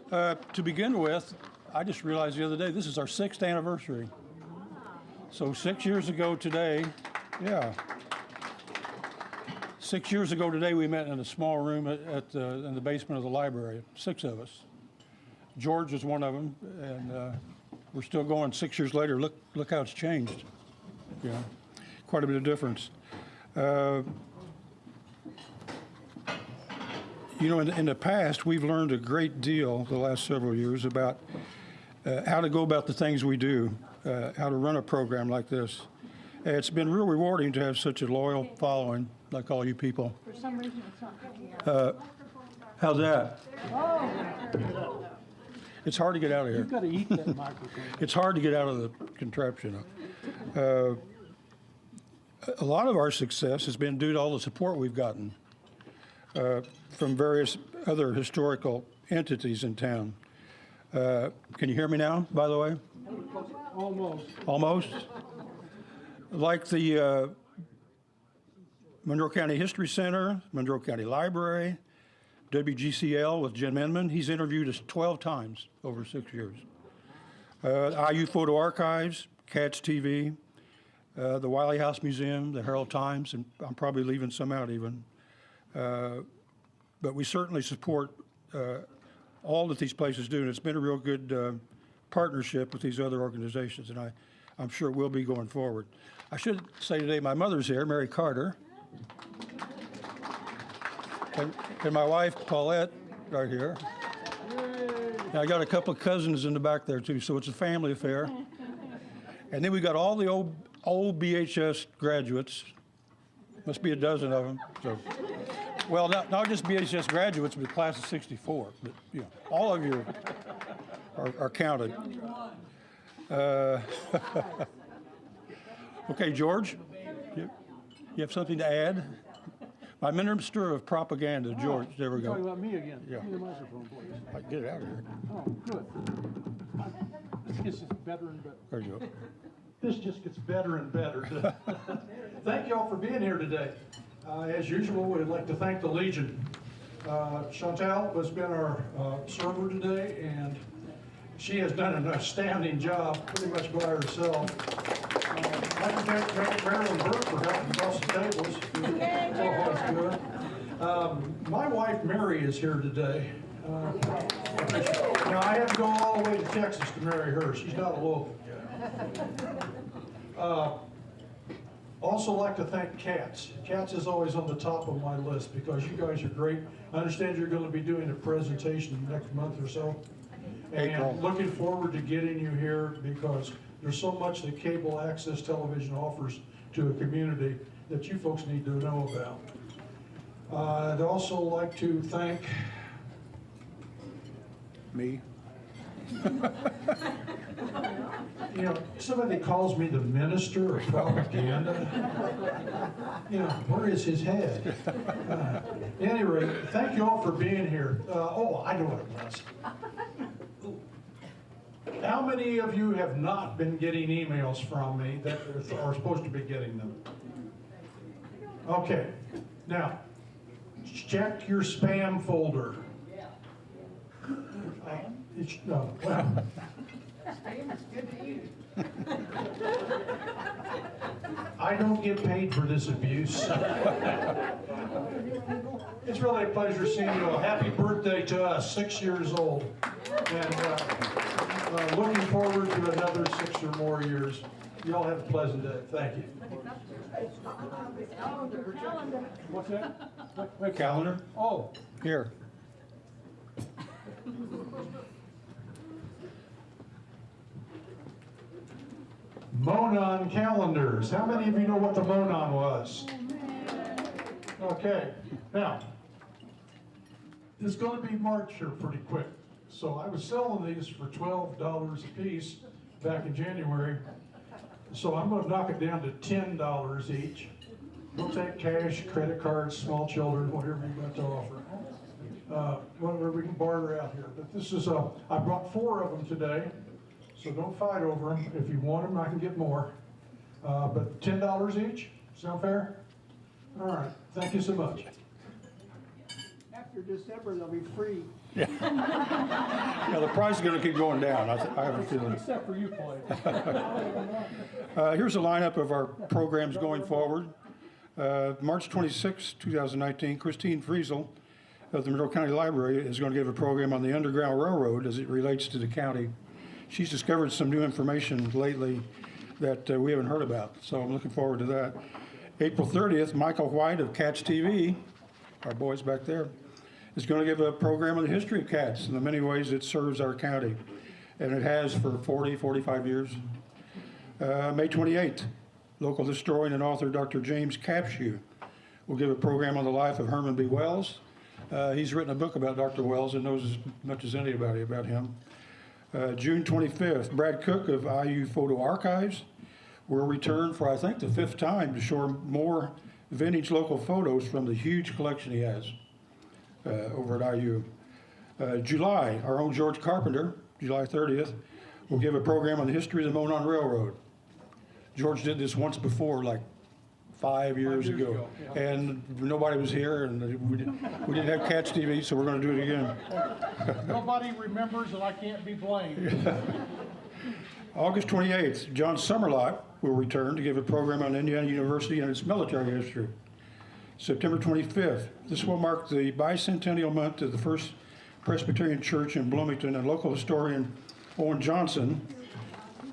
To begin with, I just realized the other day, this is our 6th anniversary. So 6 years ago today, yeah. 6 years ago today, we met in a small room in the basement of the library, 6 of us. George was one of them, and we're still going 6 years later. Look how it's changed. Yeah, quite a bit of difference. You know, in the past, we've learned a great deal the last several years about how to go about the things we do, how to run a program like this. It's been real rewarding to have such a loyal following, like all you people. For some reason, it's not picking up. How's that? Oh. It's hard to get out of here. You've got to eat that microphone. It's hard to get out of the contraption. A lot of our success has been due to all the support we've gotten from various other historical entities in town. Can you hear me now, by the way? Almost. Almost? Like the Monroe County History Center, Monroe County Library, WGCL with Jim Inman. He's interviewed us 12 times over 6 years. IU Photo Archives, Cats TV, the Wylie House Museum, the Herald Times, and I'm probably leaving some out even. But we certainly support all that these places do, and it's been a real good partnership with these other organizations, and I'm sure it will be going forward. I should say today my mother's here, Mary Carter, and my wife, Paulette, right here. And I got a couple of cousins in the back there, too, so it's a family affair. And then we got all the old BHS graduates. Must be a dozen of them. So. Well, not just BHS graduates, but the class of '64. But, you know, all of you are counted. Okay, George, you have something to add? My minister of propaganda, George. There we go. Talking about me again. Yeah. Give me the microphone, please. I can get it out of here. Oh, good. This gets better and better. There you go. This just gets better and better. Thank you all for being here today. As usual, we'd like to thank the Legion. Chantal has been our server today, and she has done an outstanding job, pretty much by herself. I'd like to thank Marilyn Burke for helping across the tables. Always good. My wife, Mary, is here today. Now, I had to go all the way to Texas to marry her. She's not a local. Also like to thank Cats. Cats is always on the top of my list because you guys are great. I understand you're going to be doing a presentation next month or so. And looking forward to getting you here because there's so much that cable access television offers to a community that you folks need to know about. I'd also like to thank Me? you know, somebody calls me the minister of propaganda. You know, where is his head? Anyway, thank you all for being here. I know what it was. How many of you have not been getting emails from me that are supposed to be getting them? Okay, now, check your spam folder. No, well. I don't get paid for this abuse. It's really a pleasure seeing you all. Happy birthday to us, 6 years old. And looking forward to another 6 or more years. You all have a pleasant day. Thank you. What's that? My calendar? Oh, Here. Monon calendars. How many of you know what the Monon was? Okay, now, it's going to be March here pretty quick. So I was selling these for $12 a piece back in January. So I'm going to knock it down to $10 each. We'll take cash, credit cards, small children, whatever you've got to offer. Whatever we can barter out here. But this is, I brought 4 of them today. So don't fight over them. If you want them, I can get more. But $10 each? Sound fair? All right. Thank you so much. after December, they'll be free. Yeah, the price is going to keep going down. I have a feeling. Except for you, Clay. Here's a lineup of our programs going forward. March 26, 2019, Christine Friesel of the Monroe County Library is going to give a program on the Underground Railroad as it relates to the county. She's discovered some new information lately that we haven't heard about, so I'm looking forward to that. April 30th, Michael White of Cats TV, our boys back there, is going to give a program on the history of cats and the many ways it serves our county, and it has for 40, 45 years. May 28th, local historian and author Dr. James Capshew will give a program on the life of Herman B. Wells. He's written a book about Dr. Wells and knows as much as anybody about him. June 25th, Brad Cook of IU Photo Archives will return for, I think, the 5th time to show more vintage local photos from the huge collection he has over at IU. July, our own George Carpenter, July 30th, will give a program on the history of the Monon Railroad. George did this once before, like 5 years ago. Yeah. And nobody was here, and we didn't have Cats TV, so we're going to do it again. Nobody remembers, and I can't be blamed. August 28th, John Summerlot will return to give a program on Indiana University and its military history. September 25th, this will mark the bicentennial month of the First Presbyterian Church in Bloomington, and local historian Owen Johnson,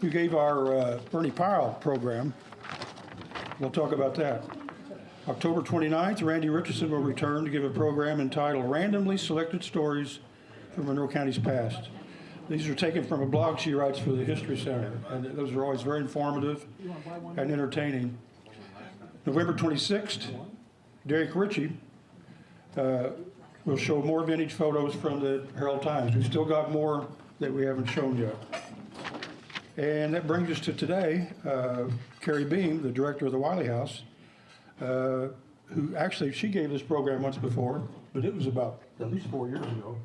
who gave our Bernie Powell program. We'll talk about that. October 29th, Randy Richardson will return to give a program entitled Randomly Selected Stories from Monroe County's Past. These are taken from a blog she writes for the History Center, and those are always very informative and entertaining. November 26th, Derek Ritchie will show more vintage photos from the Herald Times. We've still got more that we haven't shown yet. And that brings us to today. Carey Beam, the director of the Wylie House, who actually, she gave this program once before, but it was about at least 4 years ago.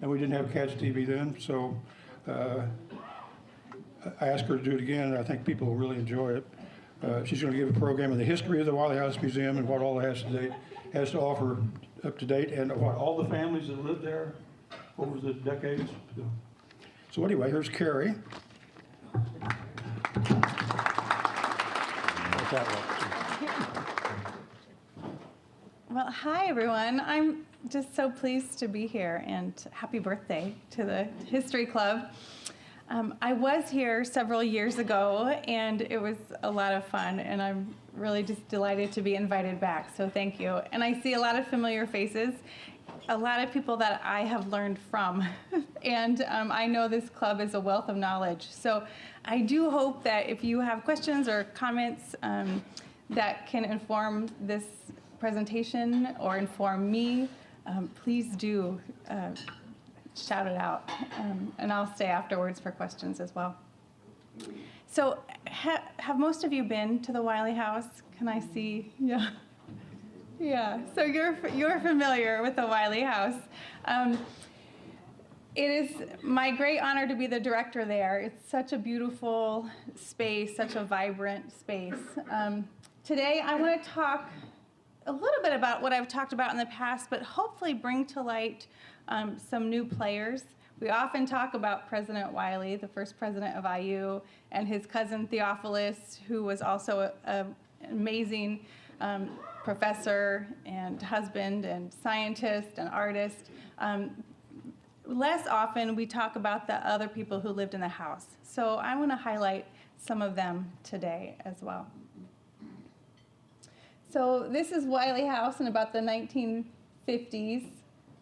And we didn't have Cats TV then, so I asked her to do it again, and I think people will really enjoy it. She's going to give a program on the history of the Wylie House Museum and what all it has to offer up to date, and what all the families that lived there over the decades. So anyway, here's Carey. Well, hi everyone. I'm just so pleased to be here, and happy birthday to the History Club. I was here several years ago, and it was a lot of fun, and I'm really just delighted to be invited back, so thank you. And I see a lot of familiar faces, a lot of people that I have learned from, and I know this club is a wealth of knowledge. So I do hope that if you have questions or comments that can inform this presentation or inform me, please do shout it out, and I'll stay afterwards for questions as well. So have most of you been to the Wylie House? Can I see? Yeah. Yeah, so you're familiar with the Wylie House. It is my great honor to be the director there. It's such a beautiful space, such a vibrant space. Today I want to talk a little bit about what I've talked about in the past, but hopefully bring to light some new players. We often talk about President Wylie, the first president of IU, and his cousin Theophilus, who was also an amazing professor and husband and scientist and artist. Less often we talk about the other people who lived in the house. So I want to highlight some of them today as well. So this is Wylie House in about the 1950s,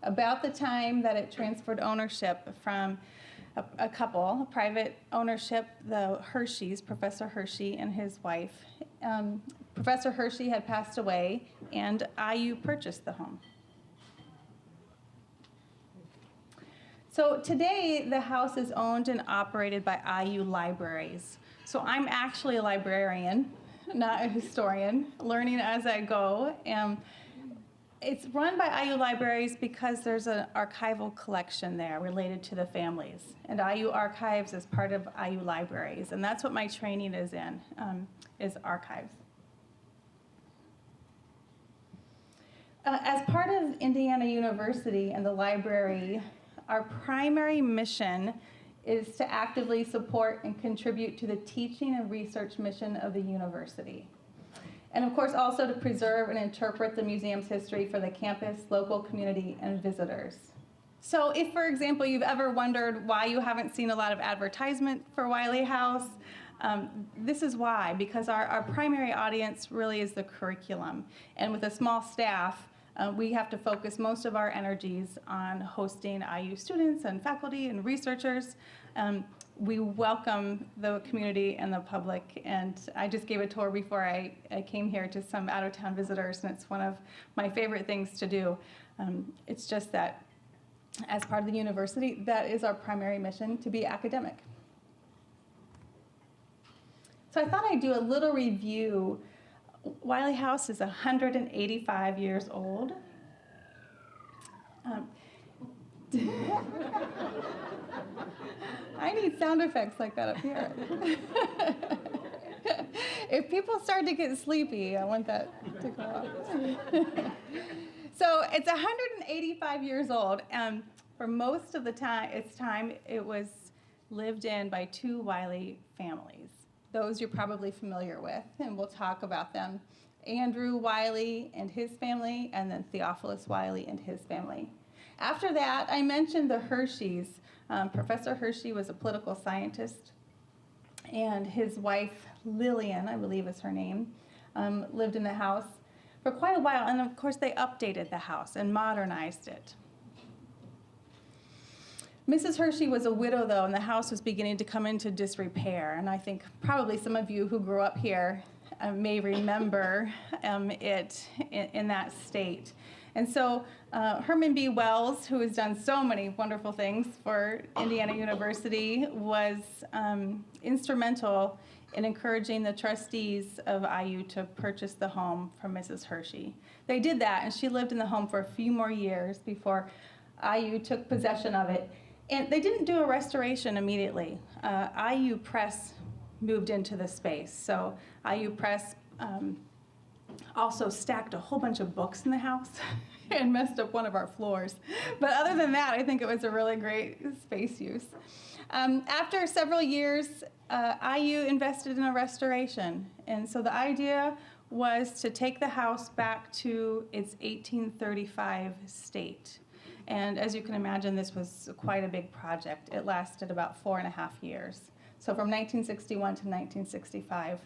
about the time that it transferred ownership from a couple, private ownership, the Hershey's, Professor Hershey and his wife. Professor Hershey had passed away, and IU purchased the home. So today, the house is owned and operated by IU Libraries. So I'm actually a librarian, not a historian, learning as I go. It's run by IU Libraries because there's an archival collection there related to the families. And IU Archives is part of IU Libraries, and that's what my training is in, is archives. As part of Indiana University and the library, our primary mission is to actively support and contribute to the teaching and research mission of the university. And of course, also to preserve and interpret the museum's history for the campus, local community, and visitors. So if, for example, you've ever wondered why you haven't seen a lot of advertisement for Wylie House, this is why, because our primary audience really is the curriculum. And with a small staff, we have to focus most of our energies on hosting IU students and faculty and researchers. We welcome the community and the public, and I just gave a tour before I came here to some out-of-town visitors, and it's one of my favorite things to do. It's just that as part of the university, that is our primary mission, to be academic. So I thought I'd do a little review. Wylie House is 185 years old. I need sound effects like that up here. If people start to get sleepy, I want that to go off. So it's 185 years old. For most of its time, it was lived in by two Wylie families. Those you're probably familiar with, and we'll talk about them. Andrew Wylie and his family, and then Theophilus Wylie and his family. After that, I mentioned the Hersheys. Professor Hershey was a political scientist, and his wife, Lillian, I believe is her name, lived in the house for quite a while, and of course they updated the house and modernized it. Mrs. Hershey was a widow, though, and the house was beginning to come into disrepair. And I think probably some of you who grew up here may remember it in that state. And so Herman B. Wells, who has done so many wonderful things for Indiana University, was instrumental in encouraging the trustees of IU to purchase the home from Mrs. Hershey. They did that, and she lived in the home for a few more years before IU took possession of it. And they didn't do a restoration immediately. IU Press moved into the space. So IU Press also stacked a whole bunch of books in the house and messed up one of our floors. But other than that, I think it was a really great space use. After several years, IU invested in a restoration. And so the idea was to take the house back to its 1835 state. And as you can imagine, this was quite a big project. It lasted about 4.5 years. So from 1961 to 1965.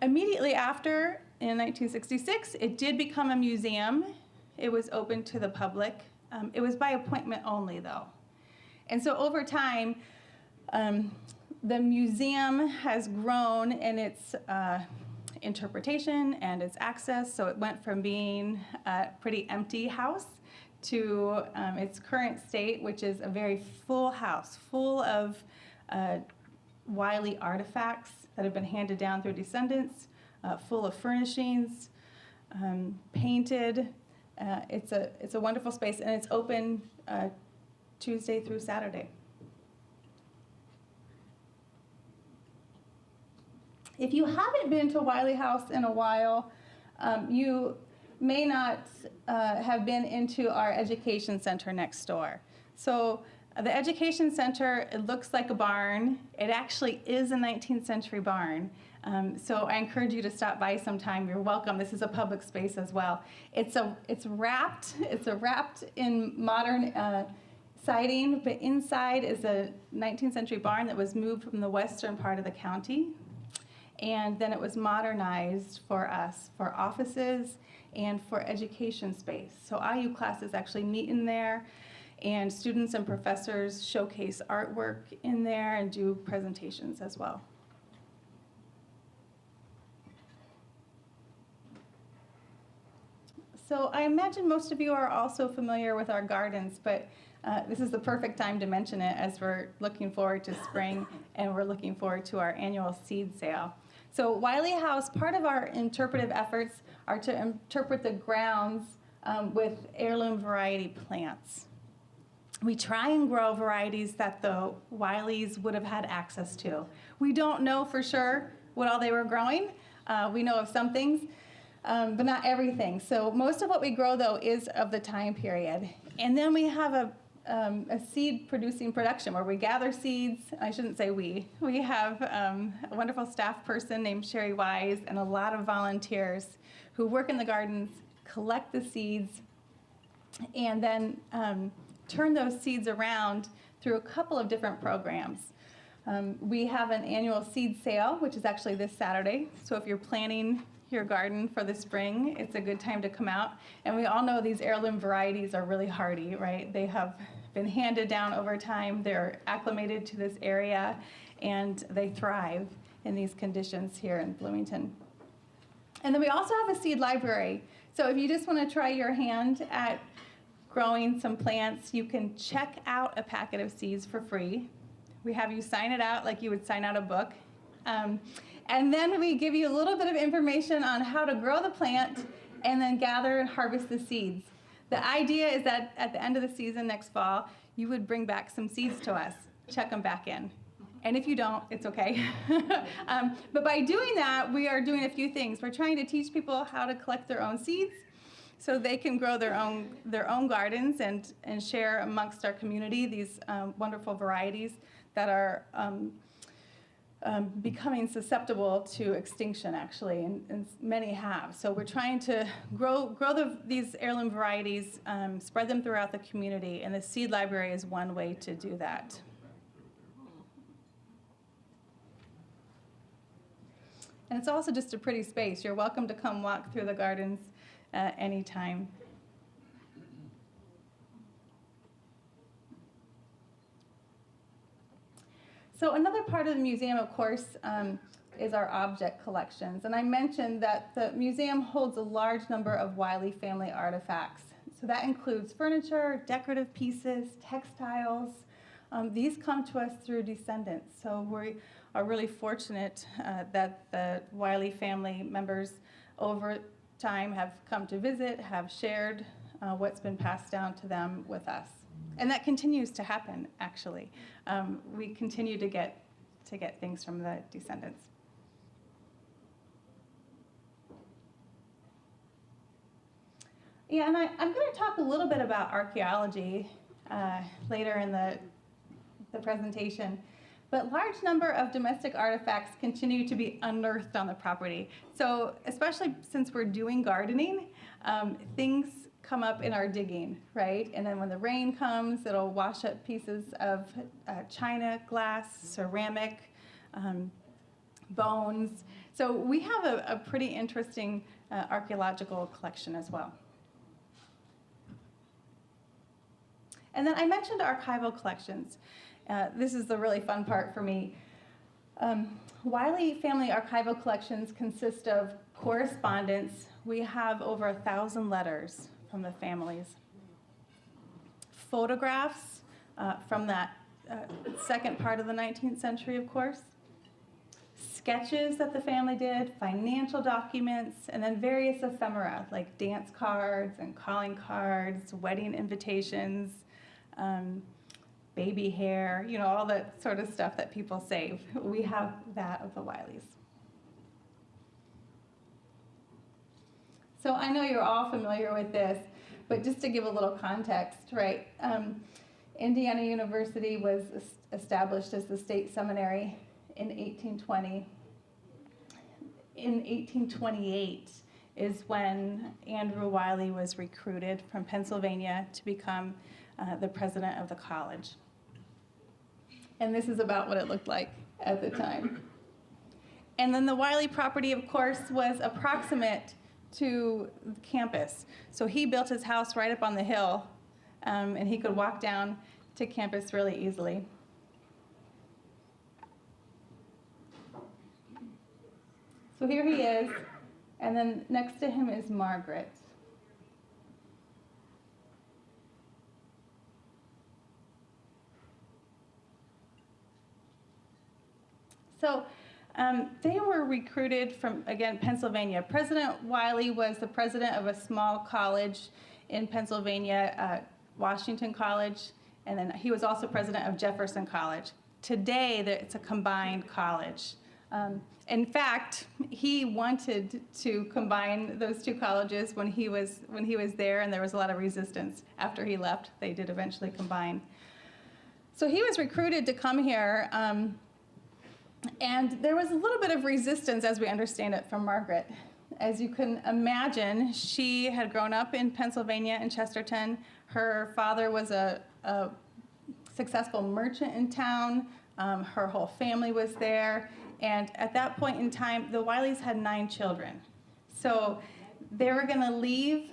Immediately after, in 1966, it did become a museum. It was open to the public. It was by appointment only, though. And so over time, the museum has grown in its interpretation and its access. So it went from being a pretty empty house to its current state, which is a very full house, full of Wylie artifacts that have been handed down through descendants, full of furnishings, painted. It's a wonderful space, and it's open Tuesday through Saturday. If you haven't been to Wylie House in a while, you may not have been into our education center next door. So the education center, it looks like a barn. It actually is a 19th century barn. So I encourage you to stop by sometime. You're welcome. This is a public space as well. It's wrapped in modern siding, but inside is a 19th century barn that was moved from the western part of the county. And then it was modernized for us, for offices and for education space. So IU classes actually meet in there, and students and professors showcase artwork in there and do presentations as well. So I imagine most of you are also familiar with our gardens, but this is the perfect time to mention it as we're looking forward to spring and we're looking forward to our annual seed sale. So Wylie House, part of our interpretive efforts are to interpret the grounds with heirloom variety plants. We try and grow varieties that the Wylies would have had access to. We don't know for sure what all they were growing. We know of some things. but not everything. So most of what we grow, though, is of the time period. And then we have a seed producing production where we gather seeds. I shouldn't say we. We have a wonderful staff person named Carey Wylie and a lot of volunteers who work in the gardens, collect the seeds, and then turn those seeds around through a couple of different programs. We have an annual seed sale, which is actually this Saturday. So if you're planning your garden for the spring, it's a good time to come out. And we all know these heirloom varieties are really hardy, right? They have been handed down over time. They're acclimated to this area, and they thrive in these conditions here in Bloomington. And then we also have a seed library. So if you just want to try your hand at growing some plants, you can check out a packet of seeds for free. We have you sign it out like you would sign out a book. And then we give you a little bit of information on how to grow the plant and then gather and harvest the seeds. The idea is that at the end of the season next fall, you would bring back some seeds to us, check them back in. And if you don't, it's okay. But by doing that, we are doing a few things. We're trying to teach people how to collect their own seeds so they can grow their own gardens and share amongst our community these wonderful varieties that are becoming susceptible to extinction, actually, and many have. So we're trying to grow these heirloom varieties, spread them throughout the community, and the seed library is one way to do that. And it's also just a pretty space. You're welcome to come walk through the gardens anytime. So another part of the museum, of course, is our object collections. And I mentioned that the museum holds a large number of Wylie family artifacts. So that includes furniture, decorative pieces, textiles. These come to us through descendants. So we are really fortunate that the Wylie family members over time have come to visit, have shared what's been passed down to them with us. And that continues to happen, actually. We continue to get things from the descendants. Yeah, and I'm going to talk a little bit about archaeology later in the presentation. But large number of domestic artifacts continue to be unearthed on the property. So especially since we're doing gardening, things come up in our digging, right? And then when the rain comes, it'll wash up pieces of china, glass, ceramic, bones. So we have a pretty interesting archaeological collection as well. And then I mentioned archival collections. This is the really fun part for me. Wylie family archival collections consist of correspondence. We have over 1,000 letters from the families. Photographs from that second part of the 19th century, of course. Sketches that the family did, financial documents, and then various ephemera like dance cards and calling cards, wedding invitations, baby hair, you know, all that sort of stuff that people save. We have that of the Wylies. So I know you're all familiar with this, but just to give a little context, right? Indiana University was established as the state seminary in 1820. In 1828 is when Andrew Wylie was recruited from Pennsylvania to become the president of the college. And this is about what it looked like at the time. And then the Wylie property, of course, was approximate to the campus. So he built his house right up on the hill, and he could walk down to campus really easily. So here he is, and then next to him is Margaret. So they were recruited from, again, Pennsylvania. President Wylie was the president of a small college in Pennsylvania, Washington College, and then he was also president of Jefferson College. Today, it's a combined college. In fact, he wanted to combine those two colleges when he was there, and there was a lot of resistance. After he left, they did eventually combine. So he was recruited to come here, and there was a little bit of resistance, as we understand it, from Margaret. As you can imagine, she had grown up in Pennsylvania, in Chesterton. Her father was a successful merchant in town. Her whole family was there. And at that point in time, the Wylies had 9 children. So they were going to leave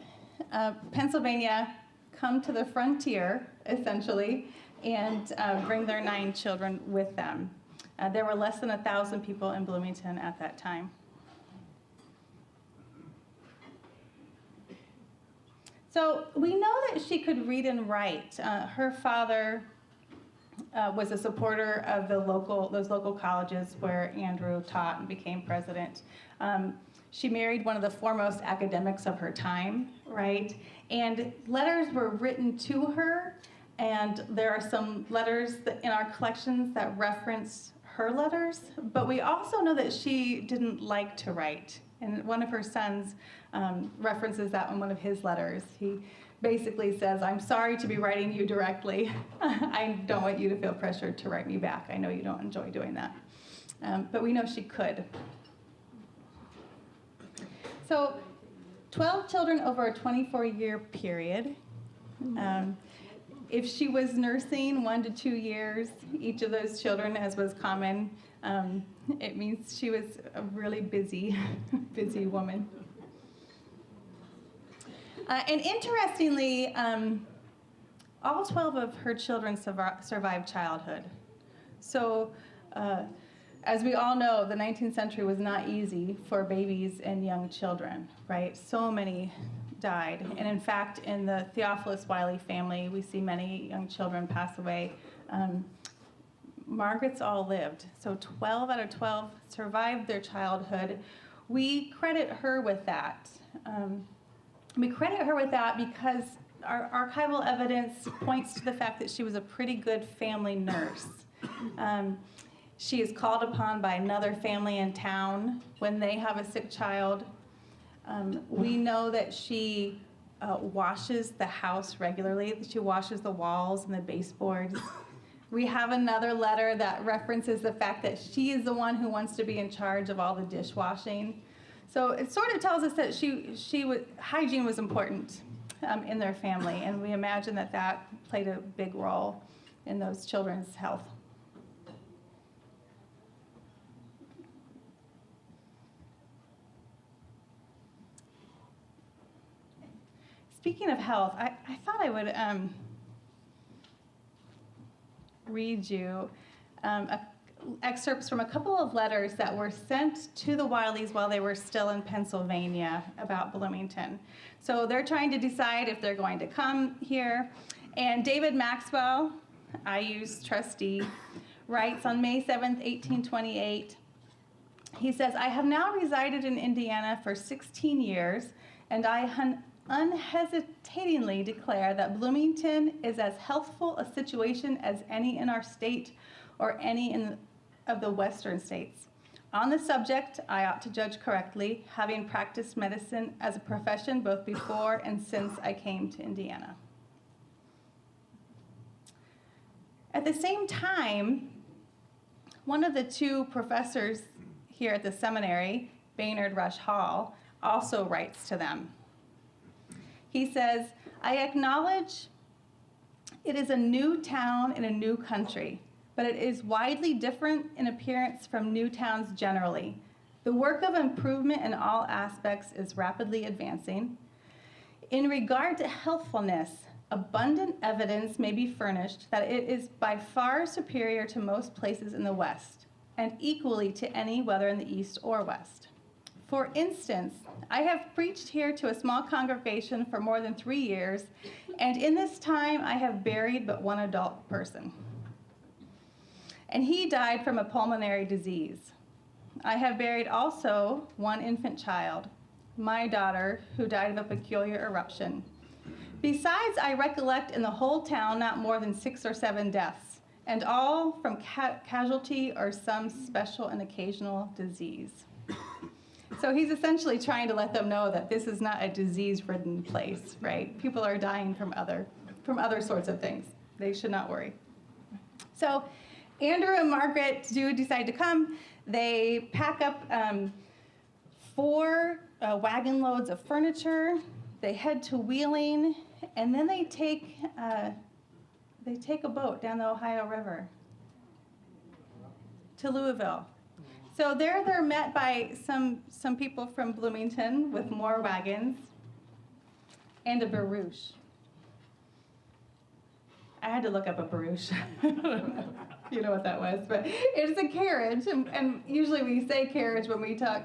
Pennsylvania, come to the frontier, essentially, and bring their 9 children with them. There were less than 1,000 people in Bloomington at that time. So we know that she could read and write. Her father was a supporter of those local colleges where Andrew taught and became president. She married one of the foremost academics of her time, right? And letters were written to her, and there are some letters in our collections that reference her letters, but we also know that she didn't like to write. And one of her sons references that in one of his letters. He basically says, "I'm sorry to be writing you directly. I don't want you to feel pressured to write me back. I know you don't enjoy doing that." But we know she could. So 12 children over a 24-year period. If she was nursing 1 to 2 years, each of those children, as was common, it means she was a really busy woman. And interestingly, all 12 of her children survived childhood. So, as we all know, the 19th century was not easy for babies and young children, right? So many died. And in fact, in the Theophilus Wylie family, we see many young children pass away. Margaret's all lived. So 12 out of 12 survived their childhood. We credit her with that. We credit her with that because our archival evidence points to the fact that she was a pretty good family nurse. She is called upon by another family in town when they have a sick child. We know that she washes the house regularly. She washes the walls and the baseboards. We have another letter that references the fact that she is the one who wants to be in charge of all the dishwashing. So it sort of tells us that hygiene was important in their family, and we imagine that played a big role in those children's health. Speaking of health, I thought I would read you excerpts from a couple of letters that were sent to the Wylies while they were still in Pennsylvania about Bloomington. So they're trying to decide if they're going to come here. And David Maxwell, IU's trustee, writes on May 7th, 1828, he says, "I have now resided in Indiana for 16 years, and I unhesitatingly declare that Bloomington is as healthful a situation as any in our state or any of the western states. On the subject, I ought to judge correctly, having practiced medicine as a profession both before and since I came to Indiana." At the same time, one of the 2 professors here at the seminary, Baynard Rush Hall, also writes to them. He says, "I acknowledge it is a new town in a new country, but it is widely different in appearance from new towns generally. The work of improvement in all aspects is rapidly advancing. In regard to healthfulness, abundant evidence may be furnished that it is by far superior to most places in the West, and equally to any whether in the East or West. For instance, I have preached here to a small congregation for more than 3 years, and in this time I have buried but one adult person. And he died from a pulmonary disease. I have buried also one infant child, my daughter, who died of a peculiar eruption. Besides, I recollect in the whole town not more than 6 or 7 deaths, and all from casualty or some special and occasional disease. So he's essentially trying to let them know that this is not a disease-ridden place, right? People are dying from other sorts of things. They should not worry. So Andrew and Margaret do decide to come. They pack up 4 wagon loads of furniture. They head to Wheeling, and then they take a boat down the Ohio River to Louisville. So there they're met by some people from Bloomington with more wagons and a barouche. I had to look up a barouche. You know what that was, but it's a carriage, and usually we say carriage when we talk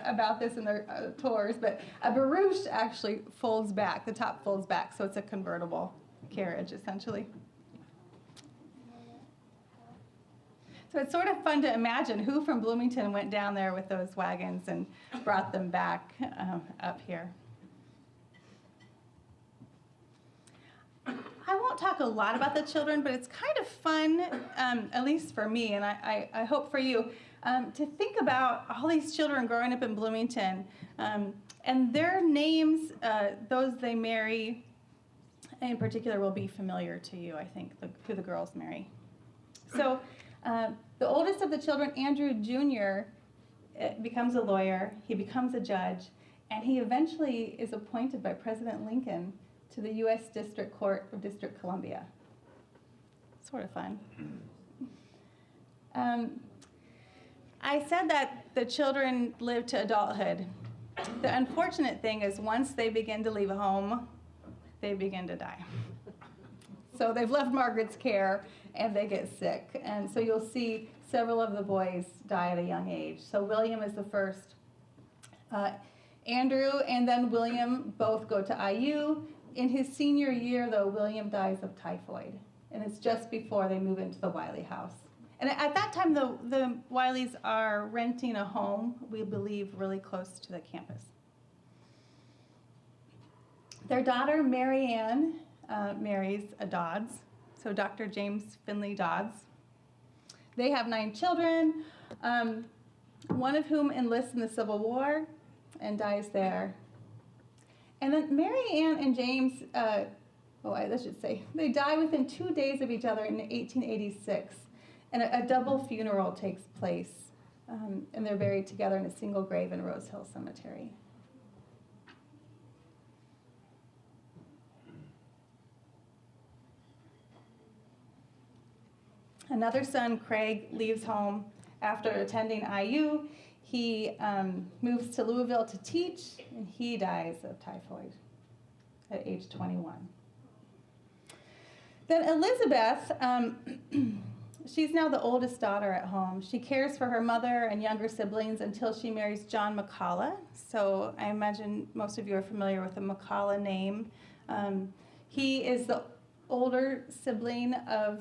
about this in the tours, but a barouche actually folds back, the top folds back, so it's a convertible carriage, essentially. So it's sort of fun to imagine who from Bloomington went down there with those wagons and brought them back up here. I won't talk a lot about the children, but it's kind of fun, at least for me, and I hope for you, to think about all these children growing up in Bloomington, and their names, those they marry, in particular, will be familiar to you, I think, who the girls marry. So the oldest of the children, Andrew Jr., becomes a lawyer, he becomes a judge, and he eventually is appointed by President Lincoln to the U.S. District Court of District Columbia. Sort of fun. I said that the children live to adulthood. The unfortunate thing is once they begin to leave home, they begin to die. So they've left Margaret's care and they get sick. And so you'll see several of the boys die at a young age. So William is the first. Andrew and then William both go to IU. In his senior year, though, William dies of typhoid, and it's just before they move into the Wylie house. And at that time, the Wylies are renting a home, we believe, really close to the campus. Their daughter, Mary Ann, marries a Dodds, so Dr. James Finley Dodds. They have 9 children, one of whom enlists in the Civil War and dies there. And then Mary Ann and James, I should say, they die within 2 days of each other in 1886. And a double funeral takes place, and they're buried together in a single grave in Rose Hill Cemetery. Another son, Craig, leaves home after attending IU. He moves to Louisville to teach, and he dies of typhoid at age 21. Then Elizabeth, she's now the oldest daughter at home. She cares for her mother and younger siblings until she marries John McCullough. So I imagine most of you are familiar with the McCullough name. He is the older sibling of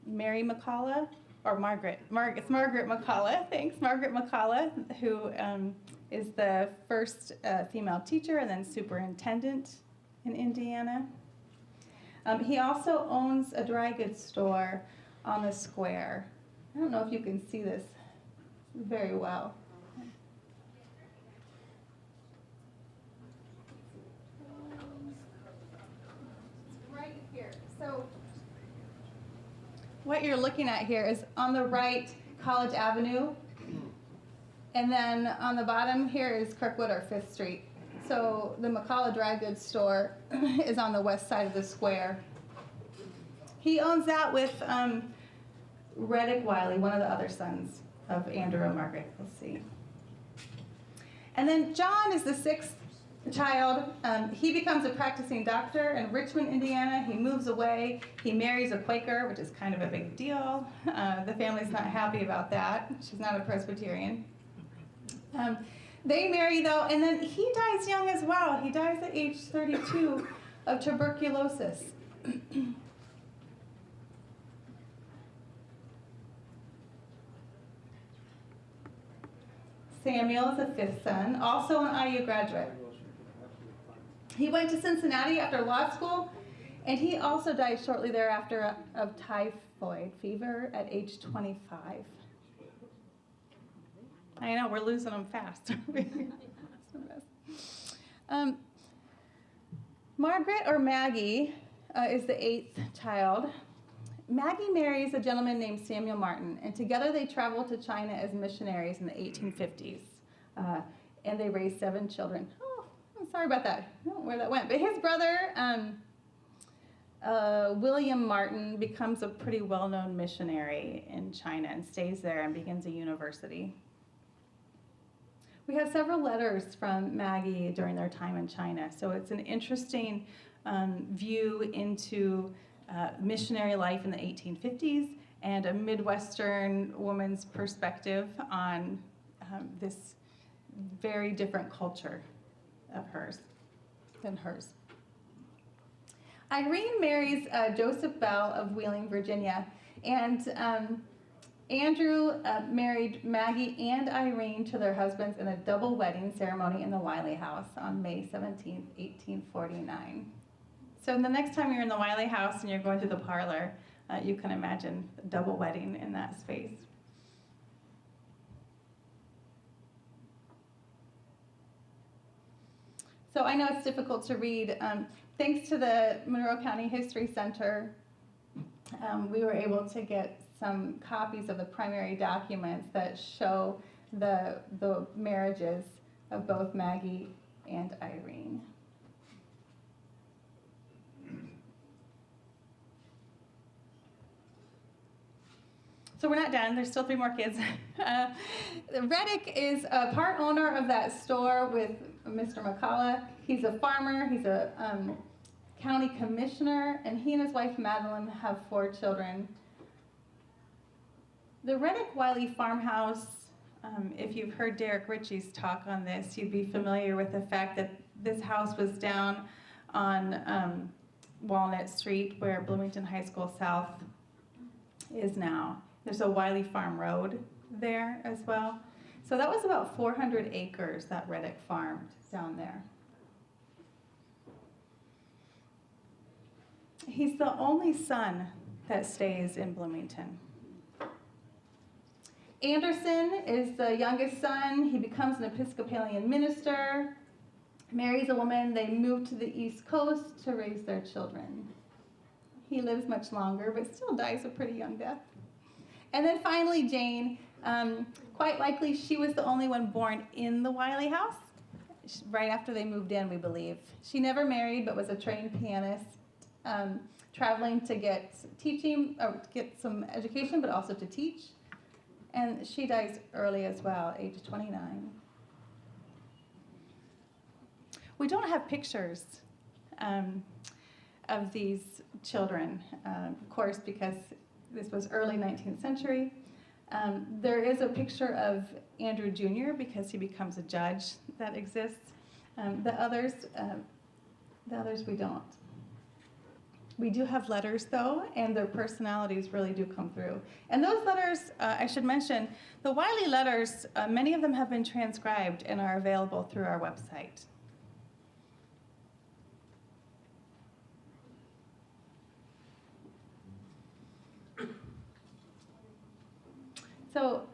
Mary McCullough. Or Margaret. It's Margaret McCullough. Thanks, Margaret McCullough, who is the first female teacher and then superintendent in Indiana. He also owns a dry goods store on the square. I don't know if you can see this very well. Right here. So what you're looking at here is on the right, College Avenue, and then on the bottom here is Kirkwood or 5th Street. So the McCullough Dry Goods store is on the west side of the square. He owns that with Reddick Wylie, one of the other sons of Andrew and Margaret. We'll see. And then John is the 6th child. He becomes a practicing doctor in Richmond, Indiana. He moves away. He marries a Quaker, which is kind of a big deal. The family's not happy about that. She's not a Presbyterian. They marry, though, and then he dies young as well. He dies at age 32 of tuberculosis. Samuel is the 5th son, also an IU graduate. He went to Cincinnati after law school, And he also died shortly thereafter of typhoid fever at age 25. I know, we're losing them fast. Margaret, or Maggie, is the 8th child. Maggie marries a gentleman named Samuel Martin, and together they traveled to China as missionaries in the 1850s. And they raised 7 children. Oh, I'm sorry about that. I don't know where that went. But his brother, William Martin, becomes a pretty well-known missionary in China and stays there and begins a university. We have several letters from Maggie during their time in China, so it's an interesting view into missionary life in the 1850s and a Midwestern woman's perspective on this very different culture of hers than hers. Irene marries Joseph Bell of Wheeling, Virginia, and Andrew married Maggie and Irene to their husbands in a double wedding ceremony in the Wylie House on May 17, 1849. So the next time you're in the Wylie House and you're going through the parlor, you can imagine a double wedding in that space. So I know it's difficult to read. Thanks to the Monroe County History Center, we were able to get some copies of the primary documents that show the marriages of both Maggie and Irene. So we're not done. There's still 3 more kids. Reddick is a part owner of that store with Mr. McCullough. He's a farmer. He's a county commissioner, and he and his wife Madeline have 4 children. The Reddick Wylie farmhouse, if you've heard Derek Ritchie's talk on this, you'd be familiar with the fact that this house was down on Walnut Street, where Bloomington High School South is now. There's a Wylie Farm Road there as well. So that was about 400 acres that Reddick farmed down there. He's the only son that stays in Bloomington. Anderson is the youngest son. He becomes an Episcopalian minister, marries a woman. They move to the East Coast to raise their children. He lives much longer, but still dies a pretty young death. And then finally, Jane, quite likely she was the only one born in the Wylie house, right after they moved in, we believe. She never married, but was a trained pianist, traveling to get some education, but also to teach. And she dies early as well, age 29. We don't have pictures of these children, of course, because this was early 19th century. There is a picture of Andrew Jr. because he becomes a judge that exists. The others we don't. We do have letters, though, and their personalities really do come through. And those letters, I should mention, the Wylie letters, many of them have been transcribed and are available through our website. So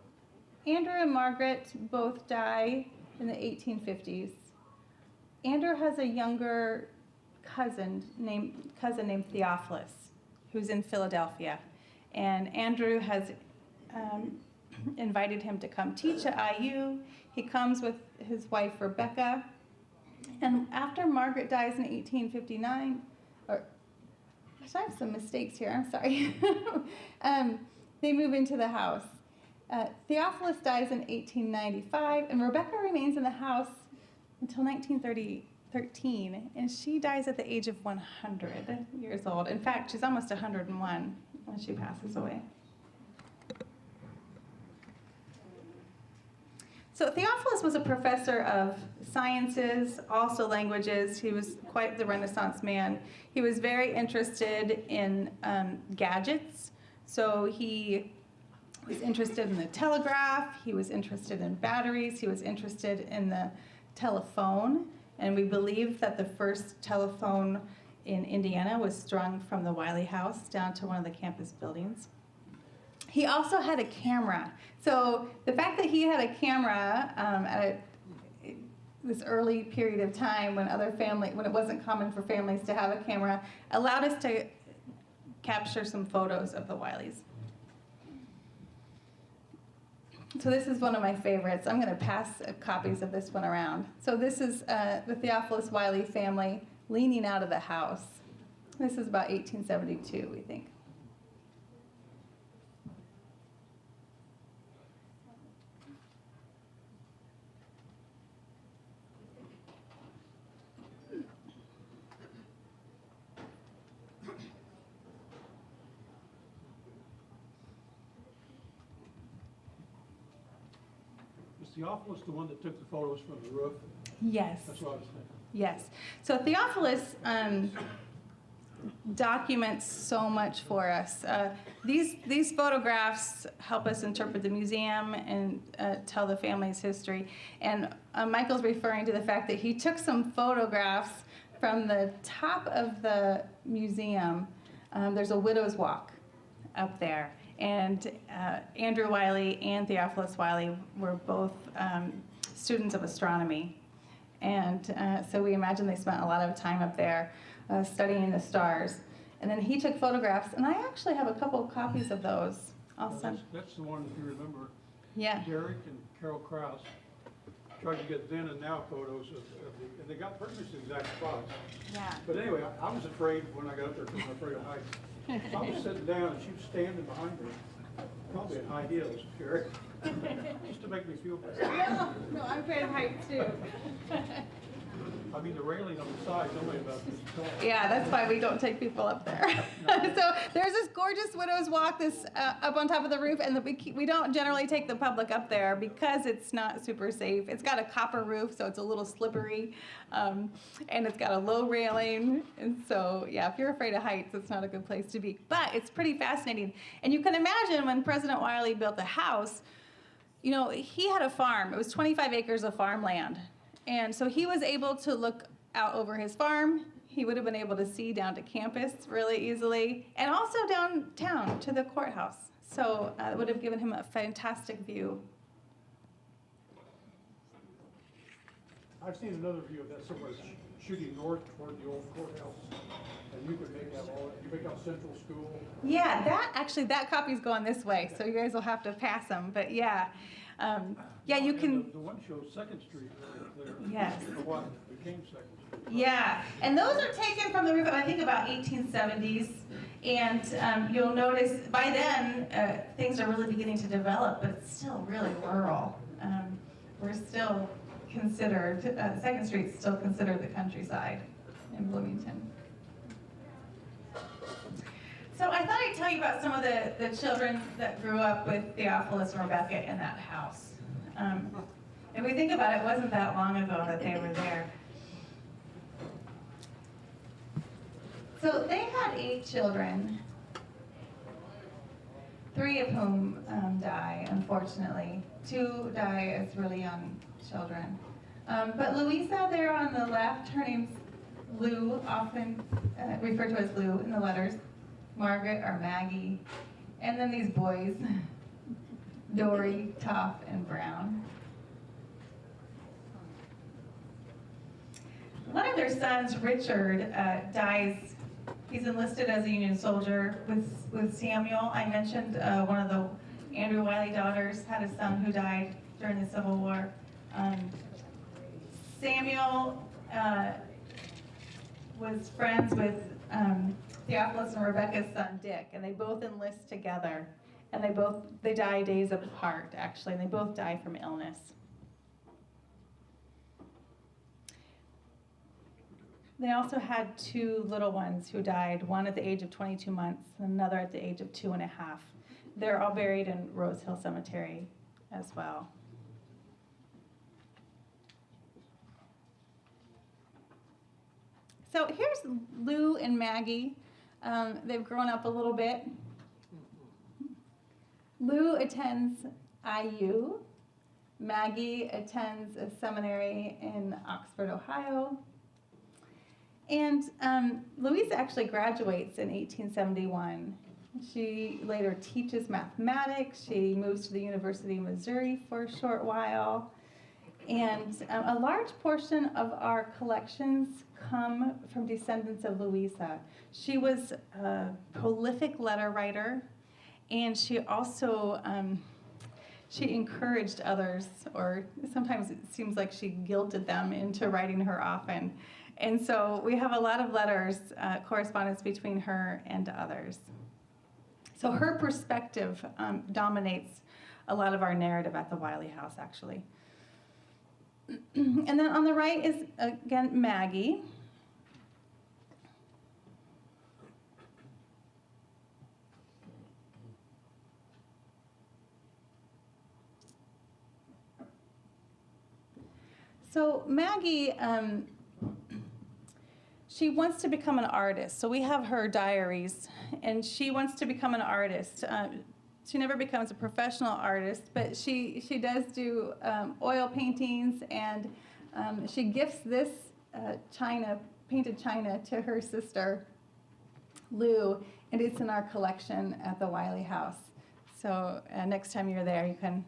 Andrew and Margaret both die in the 1850s. Andrew has a younger cousin named Theophilus, who's in Philadelphia. And Andrew has invited him to come teach at IU. He comes with his wife, Rebecca. And after Margaret dies in 1859, I have some mistakes here, I'm sorry. They move into the house. Theophilus dies in 1895, and Rebecca remains in the house until 1913, and she dies at the age of 100 years old. In fact, she's almost 101 when she passes away. So Theophilus was a professor of sciences, also languages. He was quite the Renaissance man. He was very interested in gadgets, so he was interested in the telegraph, he was interested in batteries, he was interested in the telephone, and we believe that the first telephone in Indiana was strung from the Wylie House down to one of the campus buildings. He also had a camera. So the fact that he had a camera this early period of time when when it wasn't common for families to have a camera, allowed us to capture some photos of the Wylies. So this is one of my favorites. I'm going to pass copies of this one around. So this is the Theophilus Wylie family leaning out of the house. This is about 1872, we think. Was Theophilus the one that took the photos from the roof? Yes. That's what I was thinking. Yes. So Theophilus documents so much for us. These photographs help us interpret the museum and tell the family's history. And Michael's referring to the fact that he took some photographs from the top of the museum. There's a widow's walk up there. And Andrew Wylie and Theophilus Wylie were both students of astronomy. And so we imagine they spent a lot of time up there studying the stars. And then he took photographs, and I actually have a couple of copies of those. I'll send. That's the one, if you remember, Yeah. Derek and Carol Krause tried to get then and now photos of and they got pretty much the exact spots. Yeah. But anyway, I was afraid when I got up there because I'm afraid of heights. So I was sitting down and she was standing behind me, probably in high heels, Carrie, just to make me feel better. No, I'm afraid of heights too. I mean, the railing on the side's only about this tall. Yeah, that's why we don't take people up there. So there's this gorgeous widow's walk this up on top of the roof, and we don't generally take the public up there because it's not super safe. It's got a copper roof, so it's a little slippery, and it's got a low railing. And so, yeah, if you're afraid of heights, it's not a good place to be. But it's pretty fascinating. And you can imagine when President Wylie built the house, you know, he had a farm. It was 25 acres of farmland. And so he was able to look out over his farm. He would have been able to see down to campus really easily, and also downtown to the courthouse. So it would have given him a fantastic view. I've seen another view of that somewhere shooting north toward the old courthouse. And you could make out Central School. Yeah, that copy's going this way, so you guys will have to pass them. But yeah, yeah, you can. The one shows 2nd Street right there. Yes. What became 2nd Street. Yeah, and those are taken from the roof of, I think, about 1870s. And you'll notice by then things are really beginning to develop, but it's still really rural. We're still considered, 2nd Street's still considered the countryside in Bloomington. So I thought I'd tell you about some of the children that grew up with Theophilus and Rebecca in that house. If we think about it, it wasn't that long ago that they were there. So they had 8 children, 3 of whom die, unfortunately. 2 die as really young children. But Louisa there on the left, her name's Lou, often referred to as Lou in the letters. Margaret or Maggie. And then these boys, Dory, Toff, and Brown. One of their sons, Richard, dies. He's enlisted as a Union soldier with Samuel. I mentioned one of the Andrew Wylie daughters had a son who died during the Civil War. Samuel was friends with Theophilus and Rebecca's son, Dick, and they both enlist together. And they die days apart, actually, and they both die from illness. They also had 2 little ones who died, one at the age of 22 months and another at the age of 2.5. They're all buried in Rose Hill Cemetery as well. So here's Lou and Maggie. They've grown up a little bit. Lou attends IU. Maggie attends a seminary in Oxford, Ohio. And Louisa actually graduates in 1871. She later teaches mathematics. She moves to the University of Missouri for a short while. And a large portion of our collections come from descendants of Louisa. She was a prolific letter writer, and she also she encouraged others, or sometimes it seems like she guilted them into writing her often. And so we have a lot of letters, correspondence between her and others. So her perspective dominates a lot of our narrative at the Wylie House, actually. And then on the right is, again, Maggie. So Maggie, she wants to become an artist. So we have her diaries, and she wants to become an artist. She never becomes a professional artist, but she does do oil paintings, and she gifts this painted china to her sister, Lou, and it's in our collection at the Wylie House. So next time you're there, you can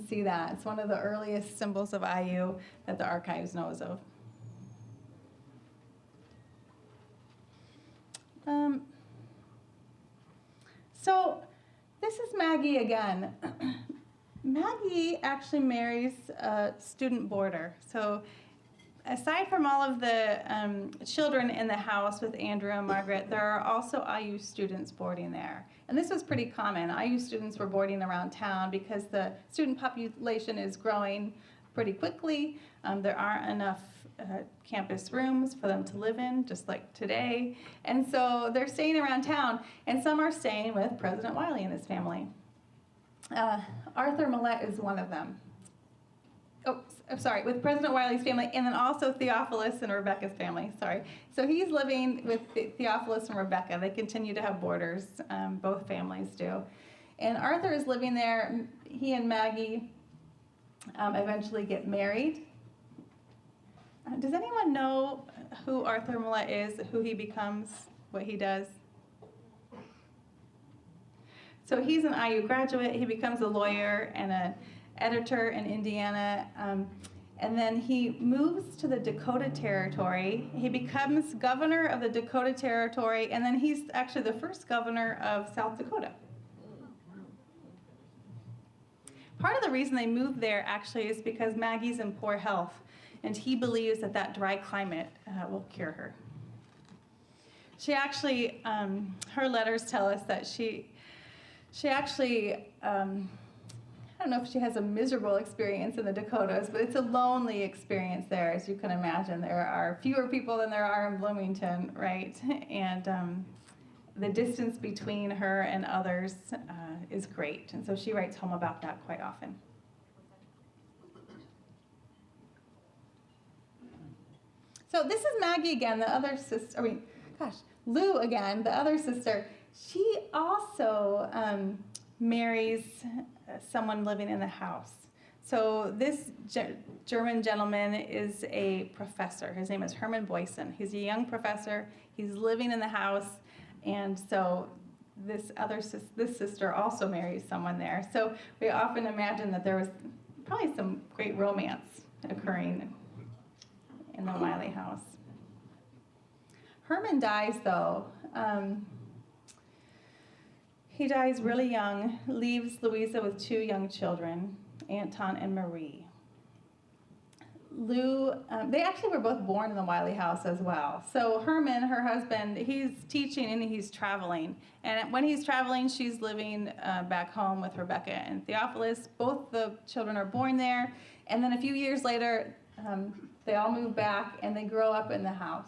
see that. It's one of the earliest symbols of IU that the archives knows of. So this is Maggie again. Maggie actually marries a student boarder. So aside from all of the children in the house with Andrew and Margaret, there are also IU students boarding there. And this was pretty common. IU students were boarding around town because the student population is growing pretty quickly. There aren't enough campus rooms for them to live in, just like today. And so they're staying around town, and some are staying with President Wylie and his family. Arthur Millett is one of them. Oh, I'm sorry, with President Wylie's family, and then also Theophilus and Rebecca's family, sorry. So he's living with Theophilus and Rebecca. They continue to have boarders, both families do. And Arthur is living there. He and Maggie eventually get married. Does anyone know who Arthur Millett is, who he becomes, what he does? So he's an IU graduate. He becomes a lawyer and an editor in Indiana. And then he moves to the Dakota Territory. He becomes governor of the Dakota Territory, and then he's actually the first governor of South Dakota. Part of the reason they moved there actually is because Maggie's in poor health, and he believes that that dry climate will cure her. She actually, her letters tell us that she actually, I don't know if she has a miserable experience in the Dakotas, but it's a lonely experience there, as you can imagine. There are fewer people than there are in Bloomington, right? And the distance between her and others is great, and so she writes home about that quite often. So this is Maggie again, the other sister, Lou again, the other sister. She also marries someone living in the house. So this German gentleman is a professor. His name is Herman Boysen. He's a young professor. He's living in the house, and so this sister also marries someone there. So we often imagine that there was probably some great romance occurring in the Wylie house. Herman dies, though. He dies really young, leaves Louisa with 2 young children, Anton and Marie. Lou, they actually were both born in the Wylie house as well. So Herman, her husband, he's teaching and he's traveling. And when he's traveling, she's living back home with Rebecca and Theophilus. Both the children are born there. And then a few years later, they all move back and they grow up in the house.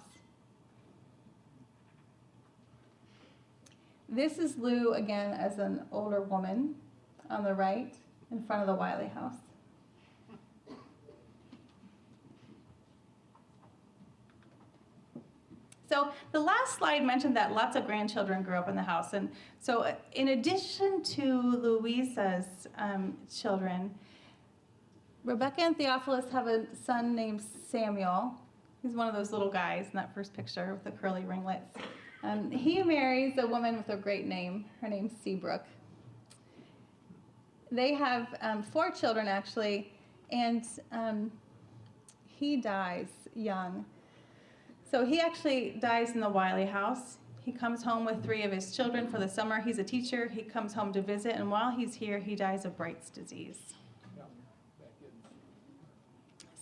This is Lou, again, as an older woman on the right in front of the Wylie house. So the last slide mentioned that lots of grandchildren grew up in the house. And so in addition to Louisa's children, Rebecca and Theophilus have a son named Samuel. He's one of those little guys in that first picture with the curly ringlets. He marries a woman with a great name. Her name's Seabrook. They have 4 children, actually, and he dies young. So he actually dies in the Wylie house. He comes home with 3 of his children for the summer. He's a teacher. He comes home to visit, and while he's here, he dies of Bright's disease.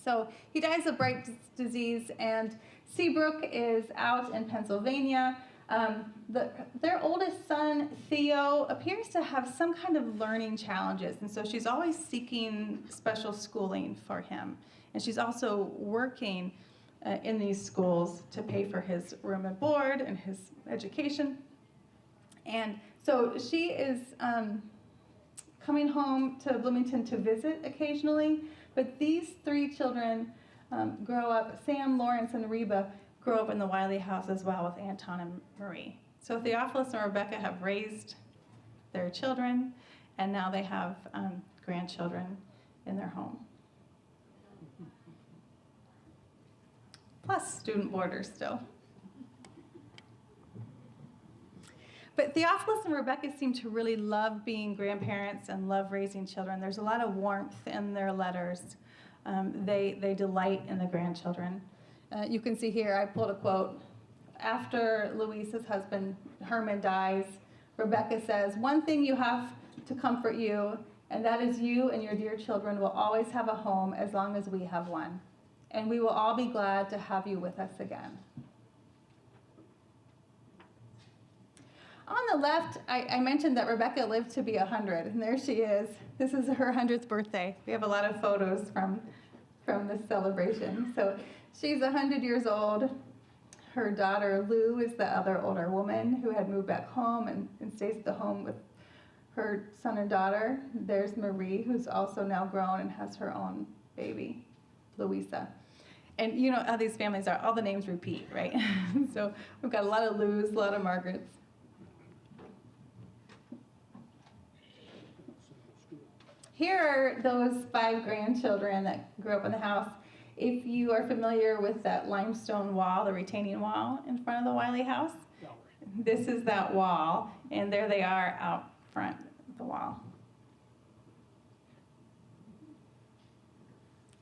So he dies of Bright's disease, and Seabrook is out in Pennsylvania. Their oldest son, Theo, appears to have some kind of learning challenges, and so she's always seeking special schooling for him. And she's also working in these schools to pay for his room and board and his education. And so she is coming home to Bloomington to visit occasionally, but these 3 children grow up, Sam, Lawrence, and Reba, grow up in the Wylie house as well with Anton and Marie. So Theophilus and Rebecca have raised their children, and now they have grandchildren in their home. Plus student boarders still. But Theophilus and Rebecca seem to really love being grandparents and love raising children. There's a lot of warmth in their letters. They delight in the grandchildren. You can see here, I pulled a quote. After Louisa's husband, Herman, dies, Rebecca says, "One thing you have to comfort you, and that is you and your dear children will always have a home as long as we have one. And we will all be glad to have you with us again." On the left, I mentioned that Rebecca lived to be 100, and there she is. This is her 100th birthday. We have a lot of photos from this celebration. So she's 100 years old. Her daughter, Lou, is the other older woman who had moved back home and stays at the home with her son and daughter. There's Marie, who's also now grown and has her own baby, Louisa. And you know how these families are, all the names repeat, right? So we've got a lot of Lou's, a lot of Margaret's. Here are those 5 grandchildren that grew up in the house. If you are familiar with that limestone wall, the retaining wall in front of the Wylie house, this is that wall, and there they are out front of the wall.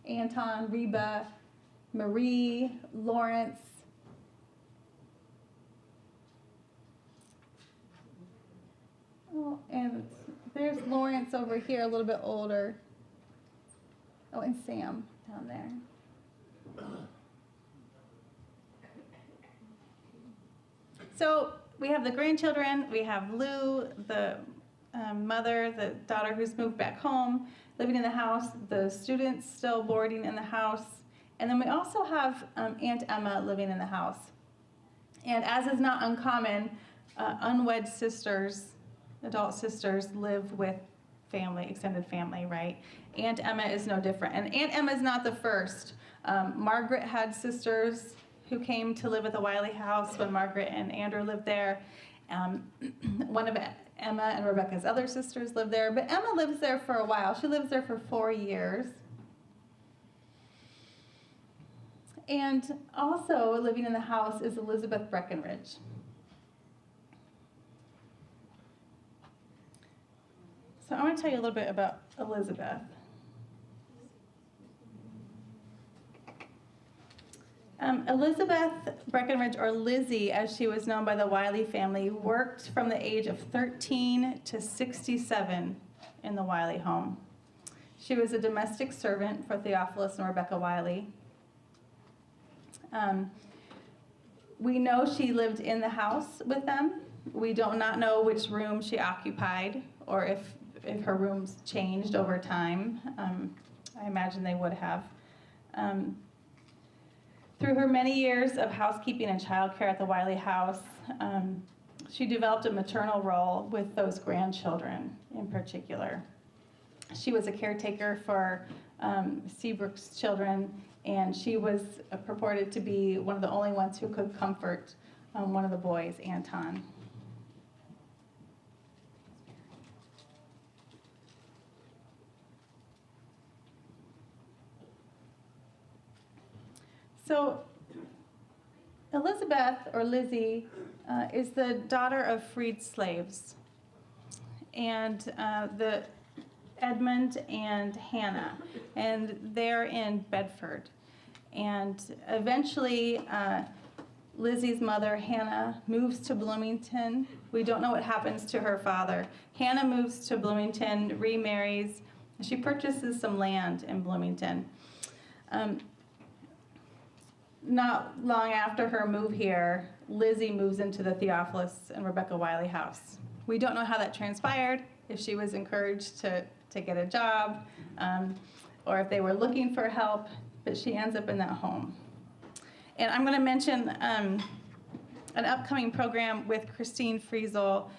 Anton, Reba, Marie, Lawrence. Oh, and there's Lawrence over here, a little bit older. Oh, and Sam down there. So we have the grandchildren, we have Lou, the mother, the daughter who's moved back home, living in the house, the students still boarding in the house, and then we also have Aunt Emma living in the house. And as is not uncommon, unwed sisters, adult sisters, live with family, extended family, right? Aunt Emma is no different. And Aunt Emma is not the first. Margaret had sisters who came to live at the Wylie house when Margaret and Andrew lived there. One of Emma and Rebecca's other sisters lived there, but Emma lives there for a while. She lives there for 4 years. And also living in the house is Elizabeth Breckenridge. So I want to tell you a little bit about Elizabeth. Elizabeth Breckenridge, or Lizzie as she was known by the Wylie family, worked from the age of 13 to 67 in the Wylie home. She was a domestic servant for Theophilus and Rebecca Wylie. We know she lived in the house with them. We do not know which room she occupied or if her rooms changed over time. I imagine they would have. Through her many years of housekeeping and childcare at the Wylie house, she developed a maternal role with those grandchildren in particular. She was a caretaker for Seabrook's children, and she was purported to be one of the only ones who could comfort one of the boys, Anton. So Elizabeth, or Lizzie, is the daughter of freed slaves. And the Edmund and Hannah, and they're in Bedford. And eventually, Lizzie's mother, Hannah, moves to Bloomington. We don't know what happens to her father. Hannah moves to Bloomington, remarries. She purchases some land in Bloomington. Not long after her move here, Lizzie moves into the Theophilus and Rebecca Wylie house. We don't know how that transpired, if she was encouraged to get a job, or if they were looking for help, but she ends up in that home. And I'm going to mention an upcoming program with Christine Friesel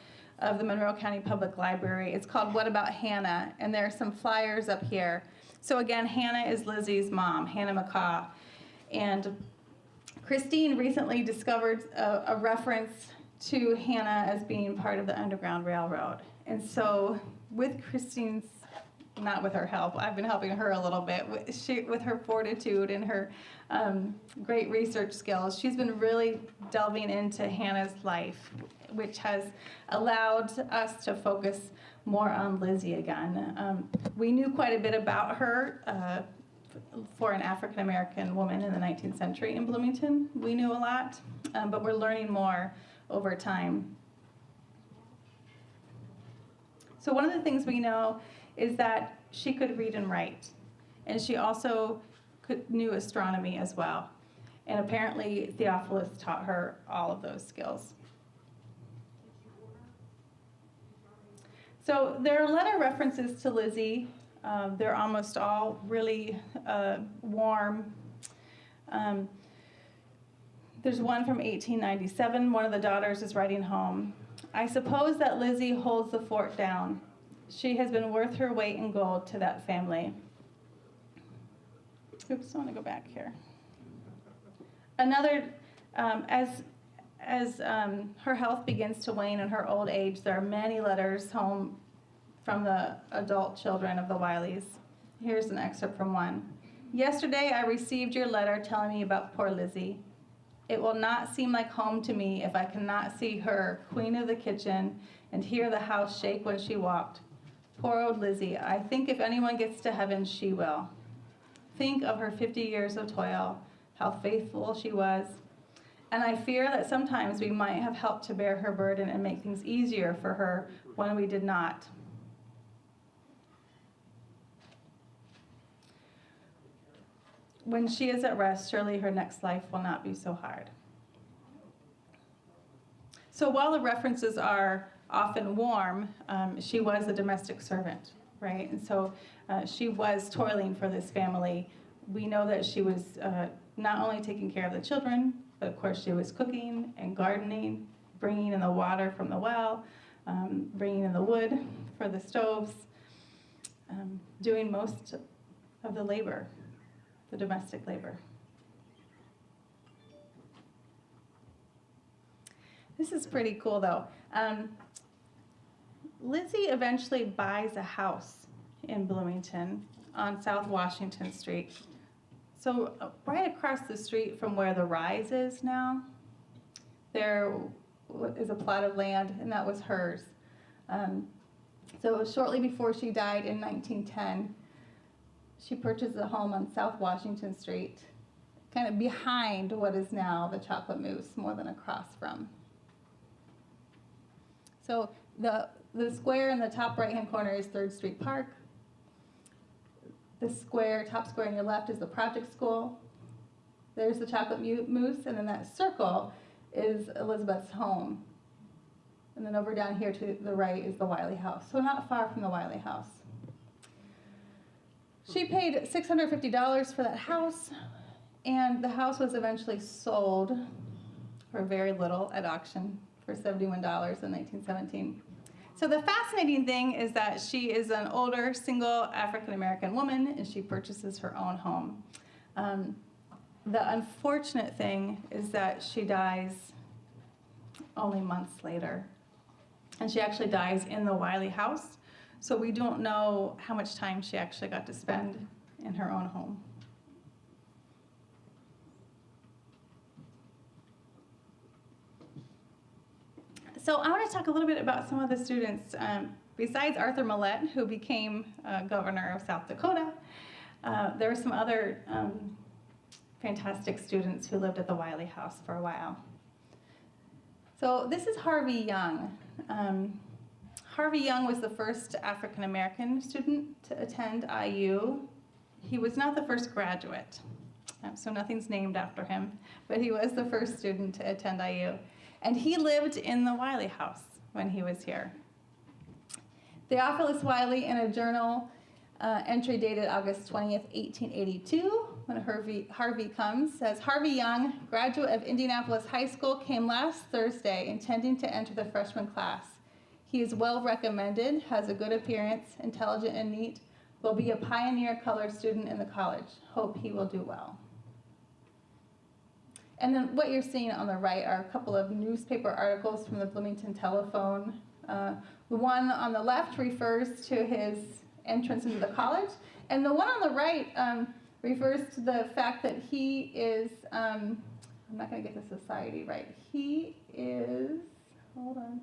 of the Monroe County Public Library. It's called What About Hannah? And there are some flyers up here. So again, Hannah is Lizzie's mom, Hannah McCaw. And Christine recently discovered a reference to Hannah as being part of the Underground Railroad. And so with Christine's, not with her help, I've been helping her a little bit, with her fortitude and her great research skills, she's been really delving into Hannah's life, which has allowed us to focus more on Lizzie again. We knew quite a bit about her for an African American woman in the 19th century in Bloomington. We knew a lot, but we're learning more over time. So one of the things we know is that she could read and write, and she also knew astronomy as well. And apparently Theophilus taught her all of those skills. So there are letter references to Lizzie. They're almost all really warm. There's one from 1897. One of the daughters is writing home. I suppose that Lizzie holds the fort down. She has been worth her weight in gold to that family. Oops, I want to go back here. Another, as her health begins to wane in her old age, there are many letters home from the adult children of the Wylies. Here's an excerpt from one. Yesterday I received your letter telling me about poor Lizzie. It will not seem like home to me if I cannot see her, queen of the kitchen, and hear the house shake when she walked. Poor old Lizzie, I think if anyone gets to heaven, she will. Think of her 50 years of toil, how faithful she was. And I fear that sometimes we might have helped to bear her burden and make things easier for her when we did not. When she is at rest, surely her next life will not be so hard. So while the references are often warm, she was a domestic servant, right? And so she was toiling for this family. We know that she was not only taking care of the children, but of course she was cooking and gardening, bringing in the water from the well, bringing in the wood for the stoves, doing most of the labor, the domestic labor. This is pretty cool though. Lizzie eventually buys a house in Bloomington on South Washington Street. So right across the street from where the Rise is now, there is a plot of land, and that was hers. So it was shortly before she died in 1910. She purchased a home on South Washington Street, kind of behind what is now the Chocolate Moose, more than across from. So the square in the top right-hand corner is 3rd Street Park. The square, top square on your left, is the Project School. There's the Chocolate Moose, and then that circle is Elizabeth's home. And then over down here to the right is the Wylie House, so not far from the Wylie House. She paid $650 for that house, and the house was eventually sold for very little at auction for $71 in 1917. So the fascinating thing is that she is an older, single African-American woman, and she purchases her own home. The unfortunate thing is that she dies only months later. And she actually dies in the Wylie house, so we don't know how much time she actually got to spend in her own home. So I want to talk a little bit about some of the students. Besides Arthur Millett, who became governor of South Dakota, there were some other fantastic students who lived at the Wylie House for a while. So this is Harvey Young. Harvey Young was the first African-American student to attend IU. He was not the first graduate, so nothing's named after him, but he was the first student to attend IU. And he lived in the Wylie House when he was here. Theophilus Wylie, in a journal entry dated August 20th, 1882, when Harvey comes, says, Harvey Young, graduate of Indianapolis High School, came last Thursday intending to enter the freshman class. He is well recommended, has a good appearance, intelligent and neat, will be a pioneer colored student in the college. Hope he will do well. And then what you're seeing on the right are a couple of newspaper articles from the Bloomington Telephone. The one on the left refers to his entrance into the college, and the one on the right refers to the fact that he is, I'm not going to get the society right, he is, hold on,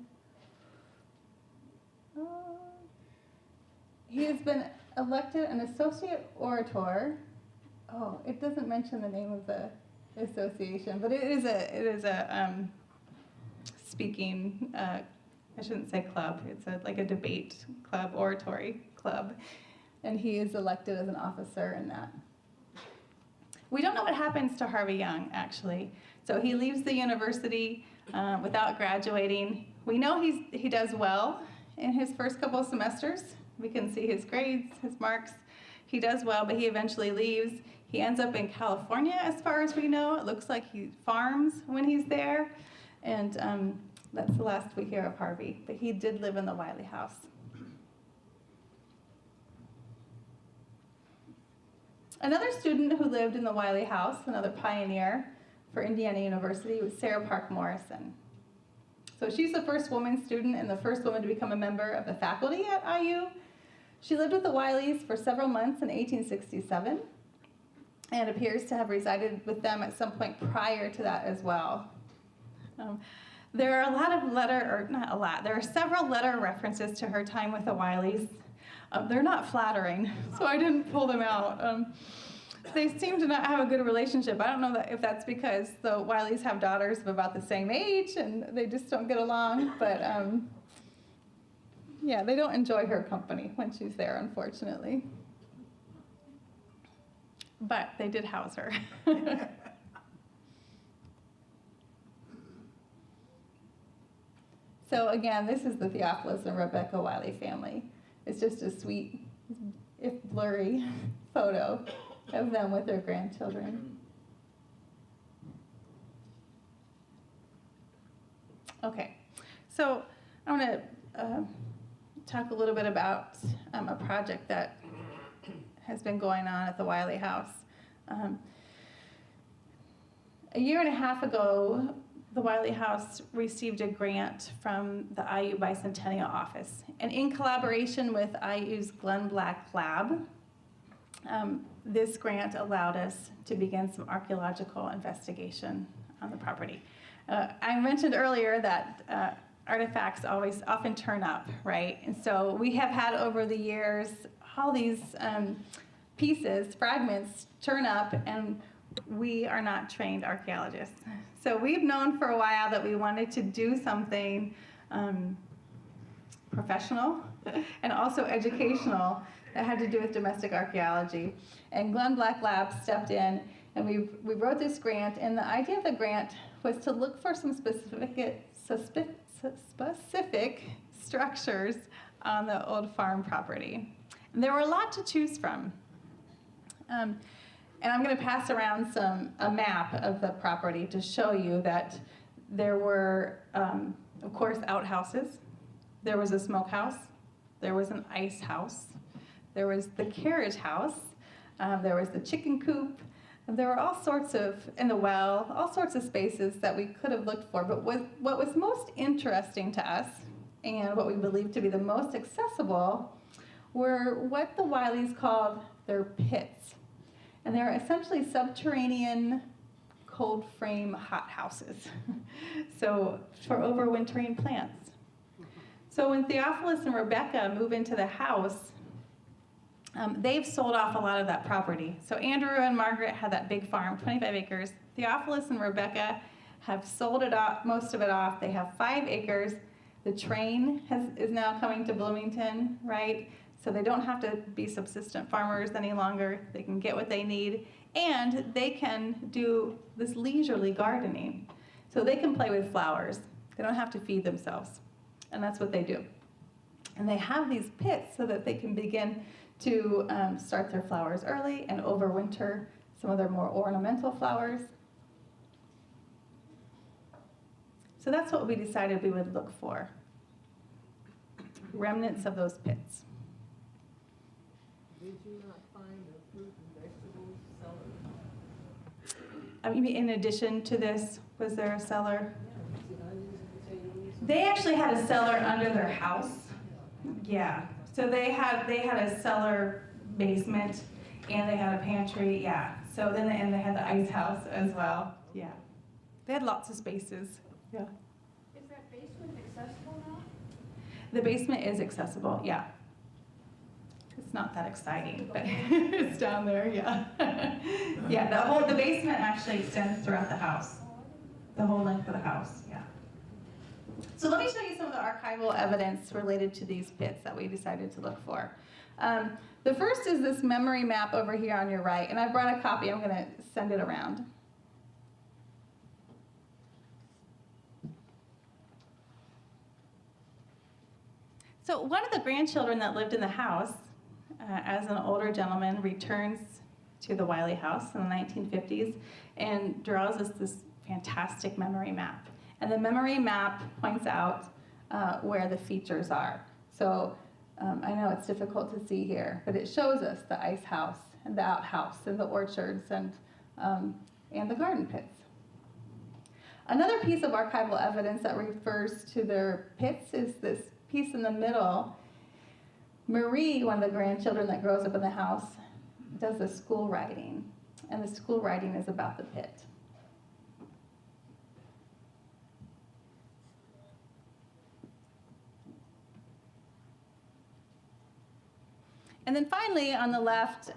he has been elected an associate orator. Oh, it doesn't mention the name of the association, but it is a speaking, I shouldn't say club, it's like a debate club, oratory club, and he is elected as an officer in that. We don't know what happens to Harvey Young, actually. So he leaves the university without graduating. We know he does well in his first couple of semesters. We can see his grades, his marks. He does well, but he eventually leaves. He ends up in California, as far as we know. It looks like he farms when he's there, and that's the last we hear of Harvey. But he did live in the Wylie House. Another student who lived in the Wylie House, another pioneer for Indiana University, was Sarah Park Morrison. So she's the first woman student and the first woman to become a member of the faculty at IU. She lived with the Wylies for several months in 1867 and appears to have resided with them at some point prior to that as well. There are there are several letter references to her time with the Wylies. They're not flattering, so I didn't pull them out. They seem to not have a good relationship. I don't know if that's because the Wylies have daughters of about the same age and they just don't get along, but yeah, they don't enjoy her company when she's there, unfortunately. But they did house her. So again, this is the Theophilus and Rebecca Wylie family. It's just a sweet, if blurry, photo of them with their grandchildren. Okay, so I want to talk a little bit about a project that has been going on at the Wylie House. A year and a half ago, the Wylie House received a grant from the IU Bicentennial Office. And in collaboration with IU's Glenn Black Lab, this grant allowed us to begin some archaeological investigation on the property. I mentioned earlier that artifacts often turn up, right? And so we have had over the years all these pieces, fragments turn up, and we are not trained archaeologists. So we've known for a while that we wanted to do something professional and also educational that had to do with domestic archaeology. And Glenn Black Lab stepped in, and we wrote this grant, and the idea of the grant was to look for some specific structures on the old farm property. And there were a lot to choose from. And I'm going to pass around a map of the property to show you that there were, of course, outhouses. There was a smokehouse. There was an ice house. There was the carriage house. There was the chicken coop. And there were all sorts of, in the well, all sorts of spaces that we could have looked for. But what was most interesting to us, and what we believe to be the most accessible, were what the Wylies called their pits. And they're essentially subterranean cold frame hot houses. So for overwintering plants. So when Theophilus and Rebecca move into the house, they've sold off a lot of that property. So Andrew and Margaret had that big farm, 25 acres. Theophilus and Rebecca have sold it off, most of it off. They have 5 acres. The train is now coming to Bloomington, right? So they don't have to be subsistent farmers any longer. They can get what they need, and they can do this leisurely gardening. So they can play with flowers. They don't have to feed themselves, and that's what they do. And they have these pits so that they can begin to start their flowers early and overwinter some of their more ornamental flowers. So that's what we decided we would look for. Remnants of those pits. Did you not find a fruit and vegetable cellar? I mean, in addition to this, was there a cellar? Yeah, onions and potatoes. They actually had a cellar under their house. Yeah. So they had a cellar basement, and they had a pantry. Yeah. So then and they had the ice house as well. Yeah. They had lots of spaces. Yeah. Is that basement accessible now? The basement is accessible. Yeah. It's not that exciting, but it's down there. Yeah. Yeah. The basement actually extends throughout the house. The whole length of the house. Yeah. So let me show you some of the archival evidence related to these pits that we decided to look for. The first is this memory map over here on your right, and I brought a copy. I'm going to send it around. So one of the grandchildren that lived in the house, as an older gentleman, returns to the Wylie house in the 1950s and draws us this fantastic memory map. And the memory map points out where the features are. So I know it's difficult to see here, but it shows us the ice house and the outhouse and the orchards and the garden pits. Another piece of archival evidence that refers to their pits is this piece in the middle. Marie, one of the grandchildren that grows up in the house, does the school writing, and the school writing is about the pit. And then finally, on the left,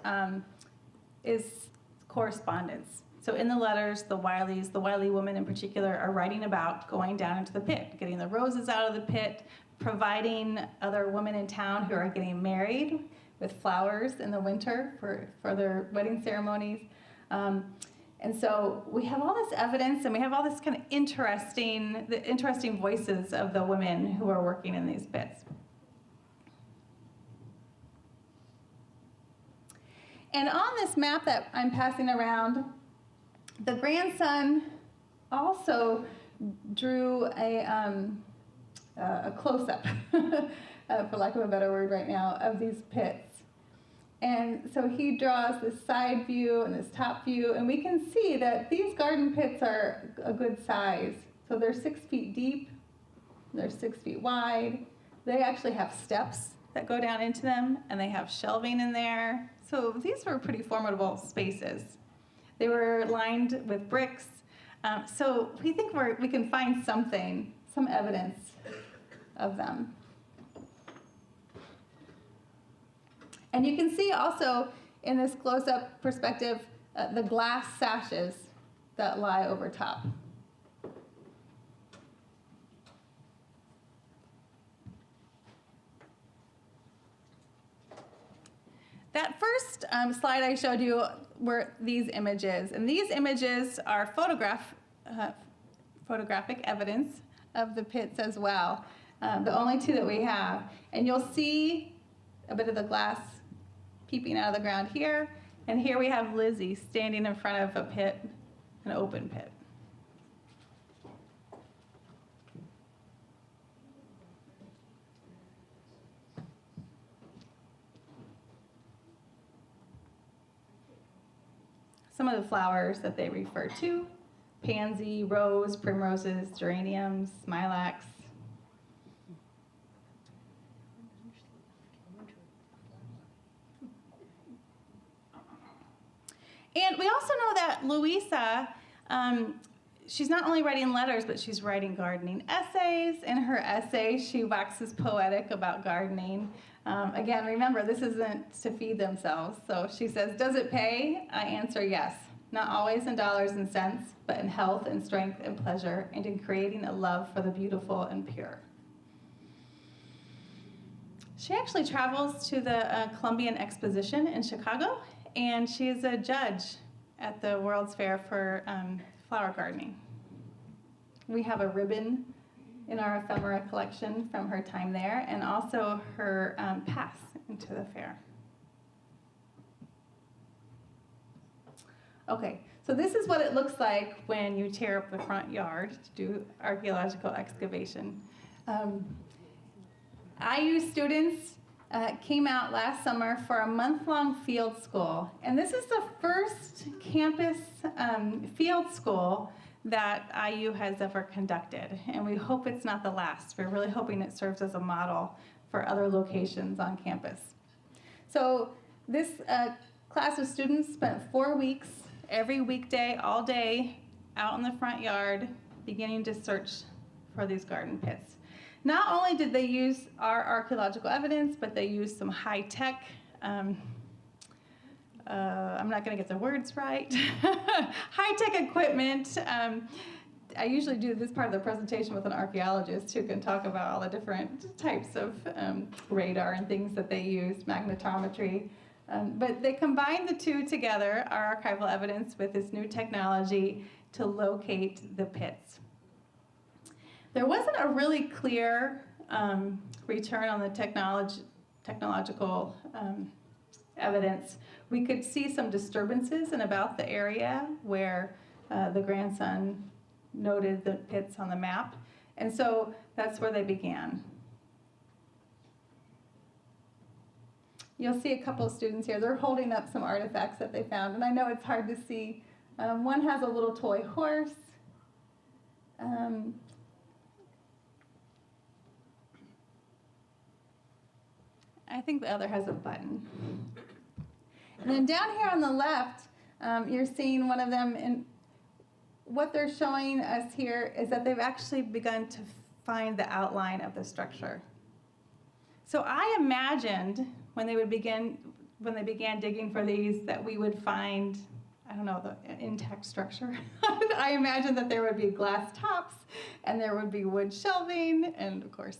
is correspondence. So in the letters, the Wylies, the Wylie women in particular, are writing about going down into the pit, getting the roses out of the pit, providing other women in town who are getting married with flowers in the winter for their wedding ceremonies. And so we have all this evidence, and we have all this kind of interesting voices of the women who are working in these pits. And on this map that I'm passing around, the grandson also drew a close-up, for lack of a better word right now, of these pits. And so he draws this side view and this top view, and we can see that these garden pits are a good size. So they're 6 feet deep, they're 6 feet wide. They actually have steps that go down into them, and they have shelving in there. So these were pretty formidable spaces. They were lined with bricks. So we think we can find some evidence of them. And you can see also in this close-up perspective the glass sashes that lie over top. That first slide I showed you were these images, and these images are photographic evidence of the pits as well, the only 2 that we have. And you'll see a bit of the glass peeping out of the ground here, and here we have Lizzie standing in front of a pit, an open pit. Some of the flowers that they refer to: pansy, rose, primroses, geraniums, smilax. And we also know that Louisa She's not only writing letters, but she's writing gardening essays. In her essay, she waxes poetic about gardening. Again, remember, this isn't to feed themselves. So she says, "Does it pay?" I answer yes. Not always in dollars and cents, but in health and strength and pleasure, and in creating a love for the beautiful and pure. She actually travels to the Columbian Exposition in Chicago, and she is a judge at the World's Fair for flower gardening. We have a ribbon in our ephemera collection from her time there, and also her pass into the fair. Okay, so this is what it looks like when you tear up the front yard to do archaeological excavation. IU students came out last summer for a month-long field school, and this is the first campus field school that IU has ever conducted, and we hope it's not the last. We're really hoping it serves as a model for other locations on campus. So this class of students spent 4 weeks, every weekday, all day, out in the front yard, beginning to search for these garden pits. Not only did they use our archaeological evidence, but they used some high-tech, I'm not going to get the words right, high-tech equipment. I usually do this part of the presentation with an archaeologist who can talk about all the different types of radar and things that they used, magnetometry. But they combined the two together, our archival evidence, with this new technology to locate the pits. There wasn't a really clear return on the technological evidence. We could see some disturbances in about the area where the grandson noted the pits on the map, and so that's where they began. You'll see a couple of students here. They're holding up some artifacts that they found, and I know it's hard to see. One has a little toy horse. I think the other has a button. And then down here on the left, you're seeing one of them, and what they're showing us here is that they've actually begun to find the outline of the structure. So I imagined when they began digging for these that we would find, I don't know, the intact structure. I imagined that there would be glass tops and there would be wood shelving, and of course,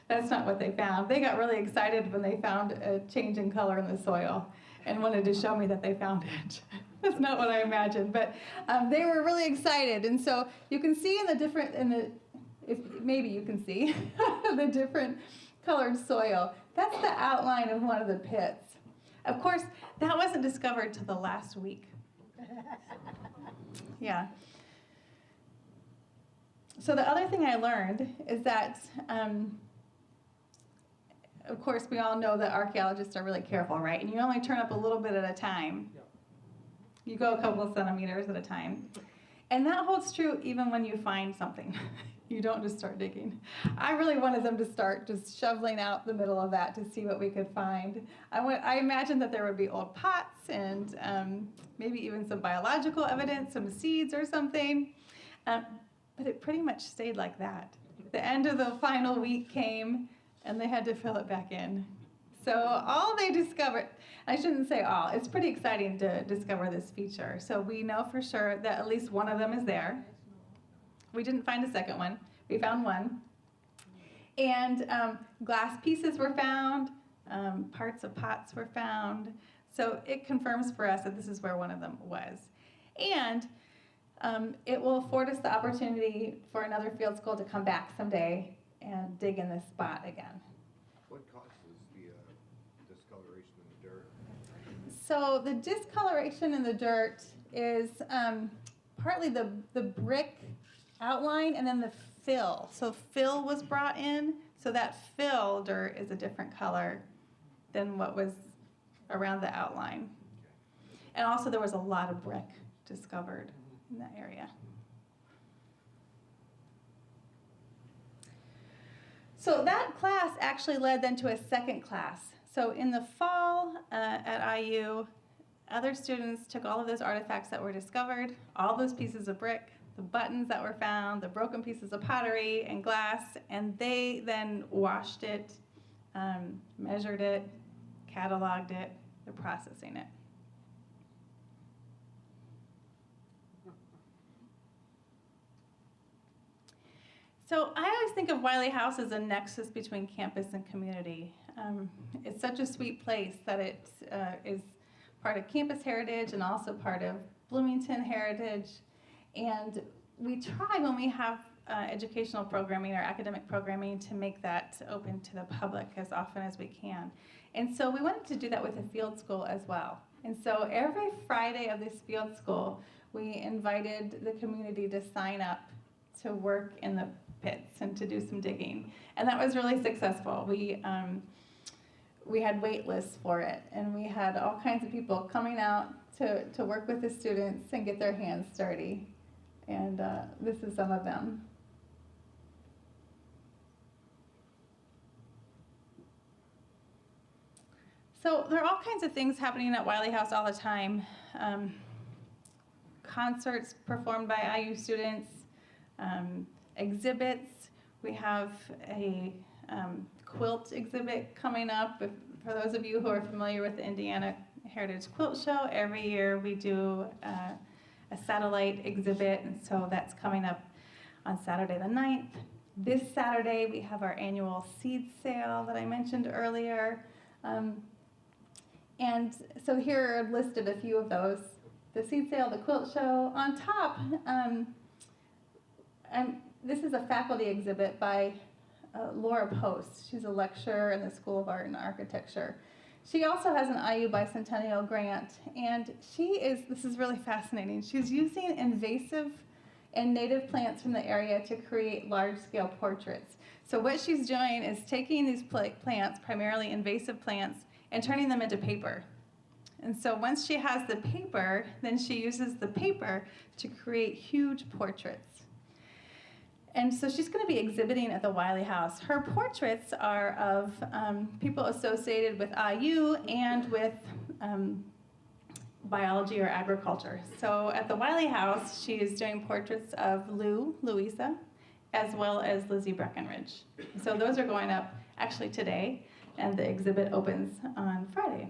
that's not what they found. They got really excited when they found a change in color in the soil and wanted to show me that they found it. That's not what I imagined, but they were really excited. And so you can see maybe you can see the different colored soil. That's the outline of one of the pits. Of course, that wasn't discovered till the last week. Yeah. So the other thing I learned is that, of course, we all know that archaeologists are really careful, right? And you only turn up a little bit at a time. You go a couple of centimeters at a time. And that holds true even when you find something. You don't just start digging. I really wanted them to start just shoveling out the middle of that to see what we could find. I imagined that there would be old pots and maybe even some biological evidence, some seeds or something. But it pretty much stayed like that. The end of the final week came, and they had to fill it back in. So all they discovered, I shouldn't say all, it's pretty exciting to discover this feature. So we know for sure that at least one of them is there. We didn't find a second one. We found one. And glass pieces were found, parts of pots were found. So it confirms for us that this is where one of them was. And it will afford us the opportunity for another field school to come back someday and dig in this spot again. What causes the discoloration in the dirt? So the discoloration in the dirt is partly the brick outline and then the fill. So fill was brought in, so that fill dirt is a different color than what was around the outline. And also there was a lot of brick discovered in that area. So that class actually led then to a second class. So in the fall at IU, other students took all of those artifacts that were discovered, all those pieces of brick, the buttons that were found, the broken pieces of pottery and glass, and they then washed it, measured it, cataloged it, they're processing it. So I always think of Wylie House as a nexus between campus and community. It's such a sweet place that it is part of campus heritage and also part of Bloomington heritage. And we try when we have educational programming or academic programming to make that open to the public as often as we can. And so we wanted to do that with a field school as well. And so every Friday of this field school, we invited the community to sign up to work in the pits and to do some digging. And that was really successful. We had wait lists for it, and we had all kinds of people coming out to work with the students and get their hands dirty. And this is some of them. So there are all kinds of things happening at Wylie House all the time. Concerts performed by IU students, exhibits. We have a quilt exhibit coming up. For those of you who are familiar with the Indiana Heritage Quilt Show, every year we do a satellite exhibit, and so that's coming up on Saturday the 9th. This Saturday we have our annual seed sale that I mentioned earlier. And so here are listed a few of those. The seed sale, the quilt show. On top, this is a faculty exhibit by Laura Post. She's a lecturer in the School of Art and Architecture. She also has an IU Bicentennial grant, and this is really fascinating, she's using invasive and native plants from the area to create large-scale portraits. So what she's doing is taking these plants, primarily invasive plants, and turning them into paper. And so once she has the paper, then she uses the paper to create huge portraits. And so she's going to be exhibiting at the Wylie House. Her portraits are of people associated with IU and with biology or agriculture. So at the Wylie House, she is doing portraits of Louisa, as well as Lizzie Breckenridge. So those are going up actually today, and the exhibit opens on Friday.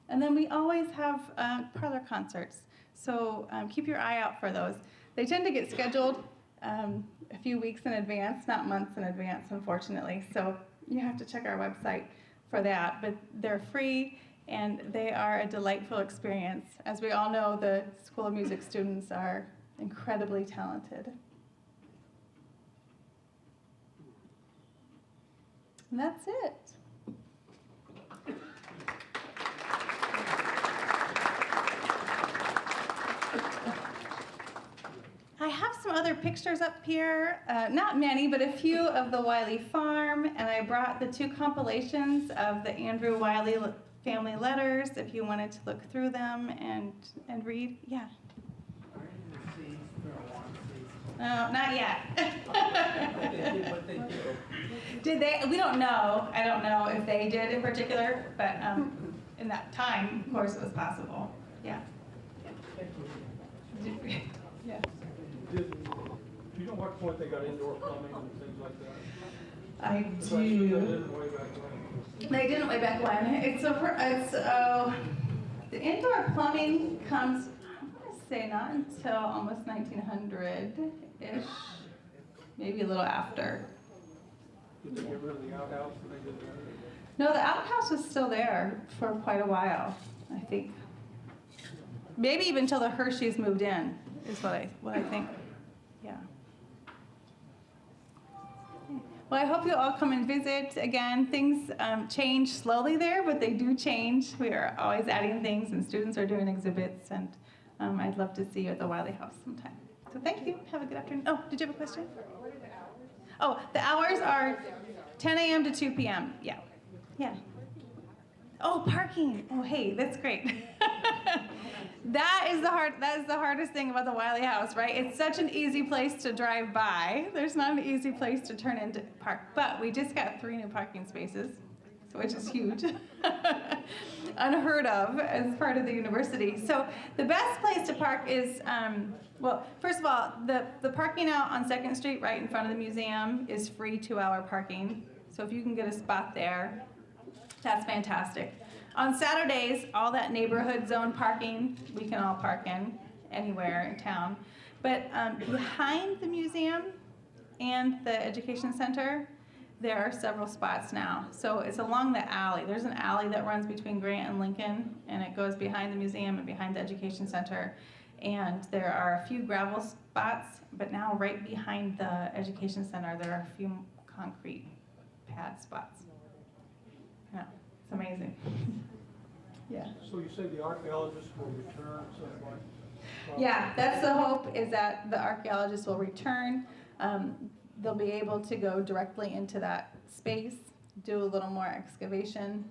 And then we always have parlor concerts. So keep your eye out for those. They tend to get scheduled a few weeks in advance, not months in advance, unfortunately. So you have to check our website for that. But they're free, and they are a delightful experience. As we all know, the School of Music students are incredibly talented. And that's it. I have some other pictures up here, not many, but a few of the Wylie farm, and I brought the 2 compilations of the Andrew Wylie family letters if you wanted to look through them and read. Yeah. No, not yet. Did they? We don't know. I don't know if they did in particular, but in that time, of course, it was possible. Yeah. Yeah. Do you know what point they got indoor plumbing and things like that? I So I assume they didn't way back when. They didn't way back when. The indoor plumbing comes, I'm going to say not until almost 1900-ish, maybe a little after. Did they get rid of the outhouse when they did that? No, the outhouse was still there for quite a while, I think. Maybe even until the Hershey's moved in, is what I think. Yeah. Well, I hope you'll all come and visit. Again, things change slowly there, but they do change. We are always adding things, and students are doing exhibits, and I'd love to see you at the Wylie House sometime. So thank you. Have a good afternoon. Oh, did you have a question? What are the hours? Oh, the hours are 10 a.m. to 2 p.m. Yeah. Yeah. Oh, parking. Oh, hey, that's great. That is the hardest thing about the Wylie House, right? It's such an easy place to drive by. There's not an easy place to turn into park. But we just got 3 new parking spaces. which is huge. Unheard of as part of the university. So the best place to park is, well, first of all, the parking out on 2nd Street right in front of the museum is free 2-hour parking. So if you can get a spot there, that's fantastic. On Saturdays, all that neighborhood zone parking, we can all park in anywhere in town. But behind the museum and the education center, there are several spots now. So it's along the alley. There's an alley that runs between Grant and Lincoln, and it goes behind the museum and behind the education center. And there are a few gravel spots, but now right behind the education center, there are a few concrete pad spots. Yeah, it's amazing. Yeah. So you say the archaeologists will return at some point? Yeah, that's the hope, is that the archaeologists will return. They'll be able to go directly into that space, do a little more excavation.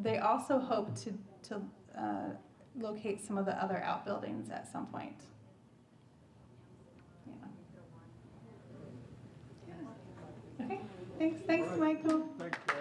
They also hope to locate some of the other outbuildings at some point. Yeah. Okay, thanks, Michael. Thanks, Joe.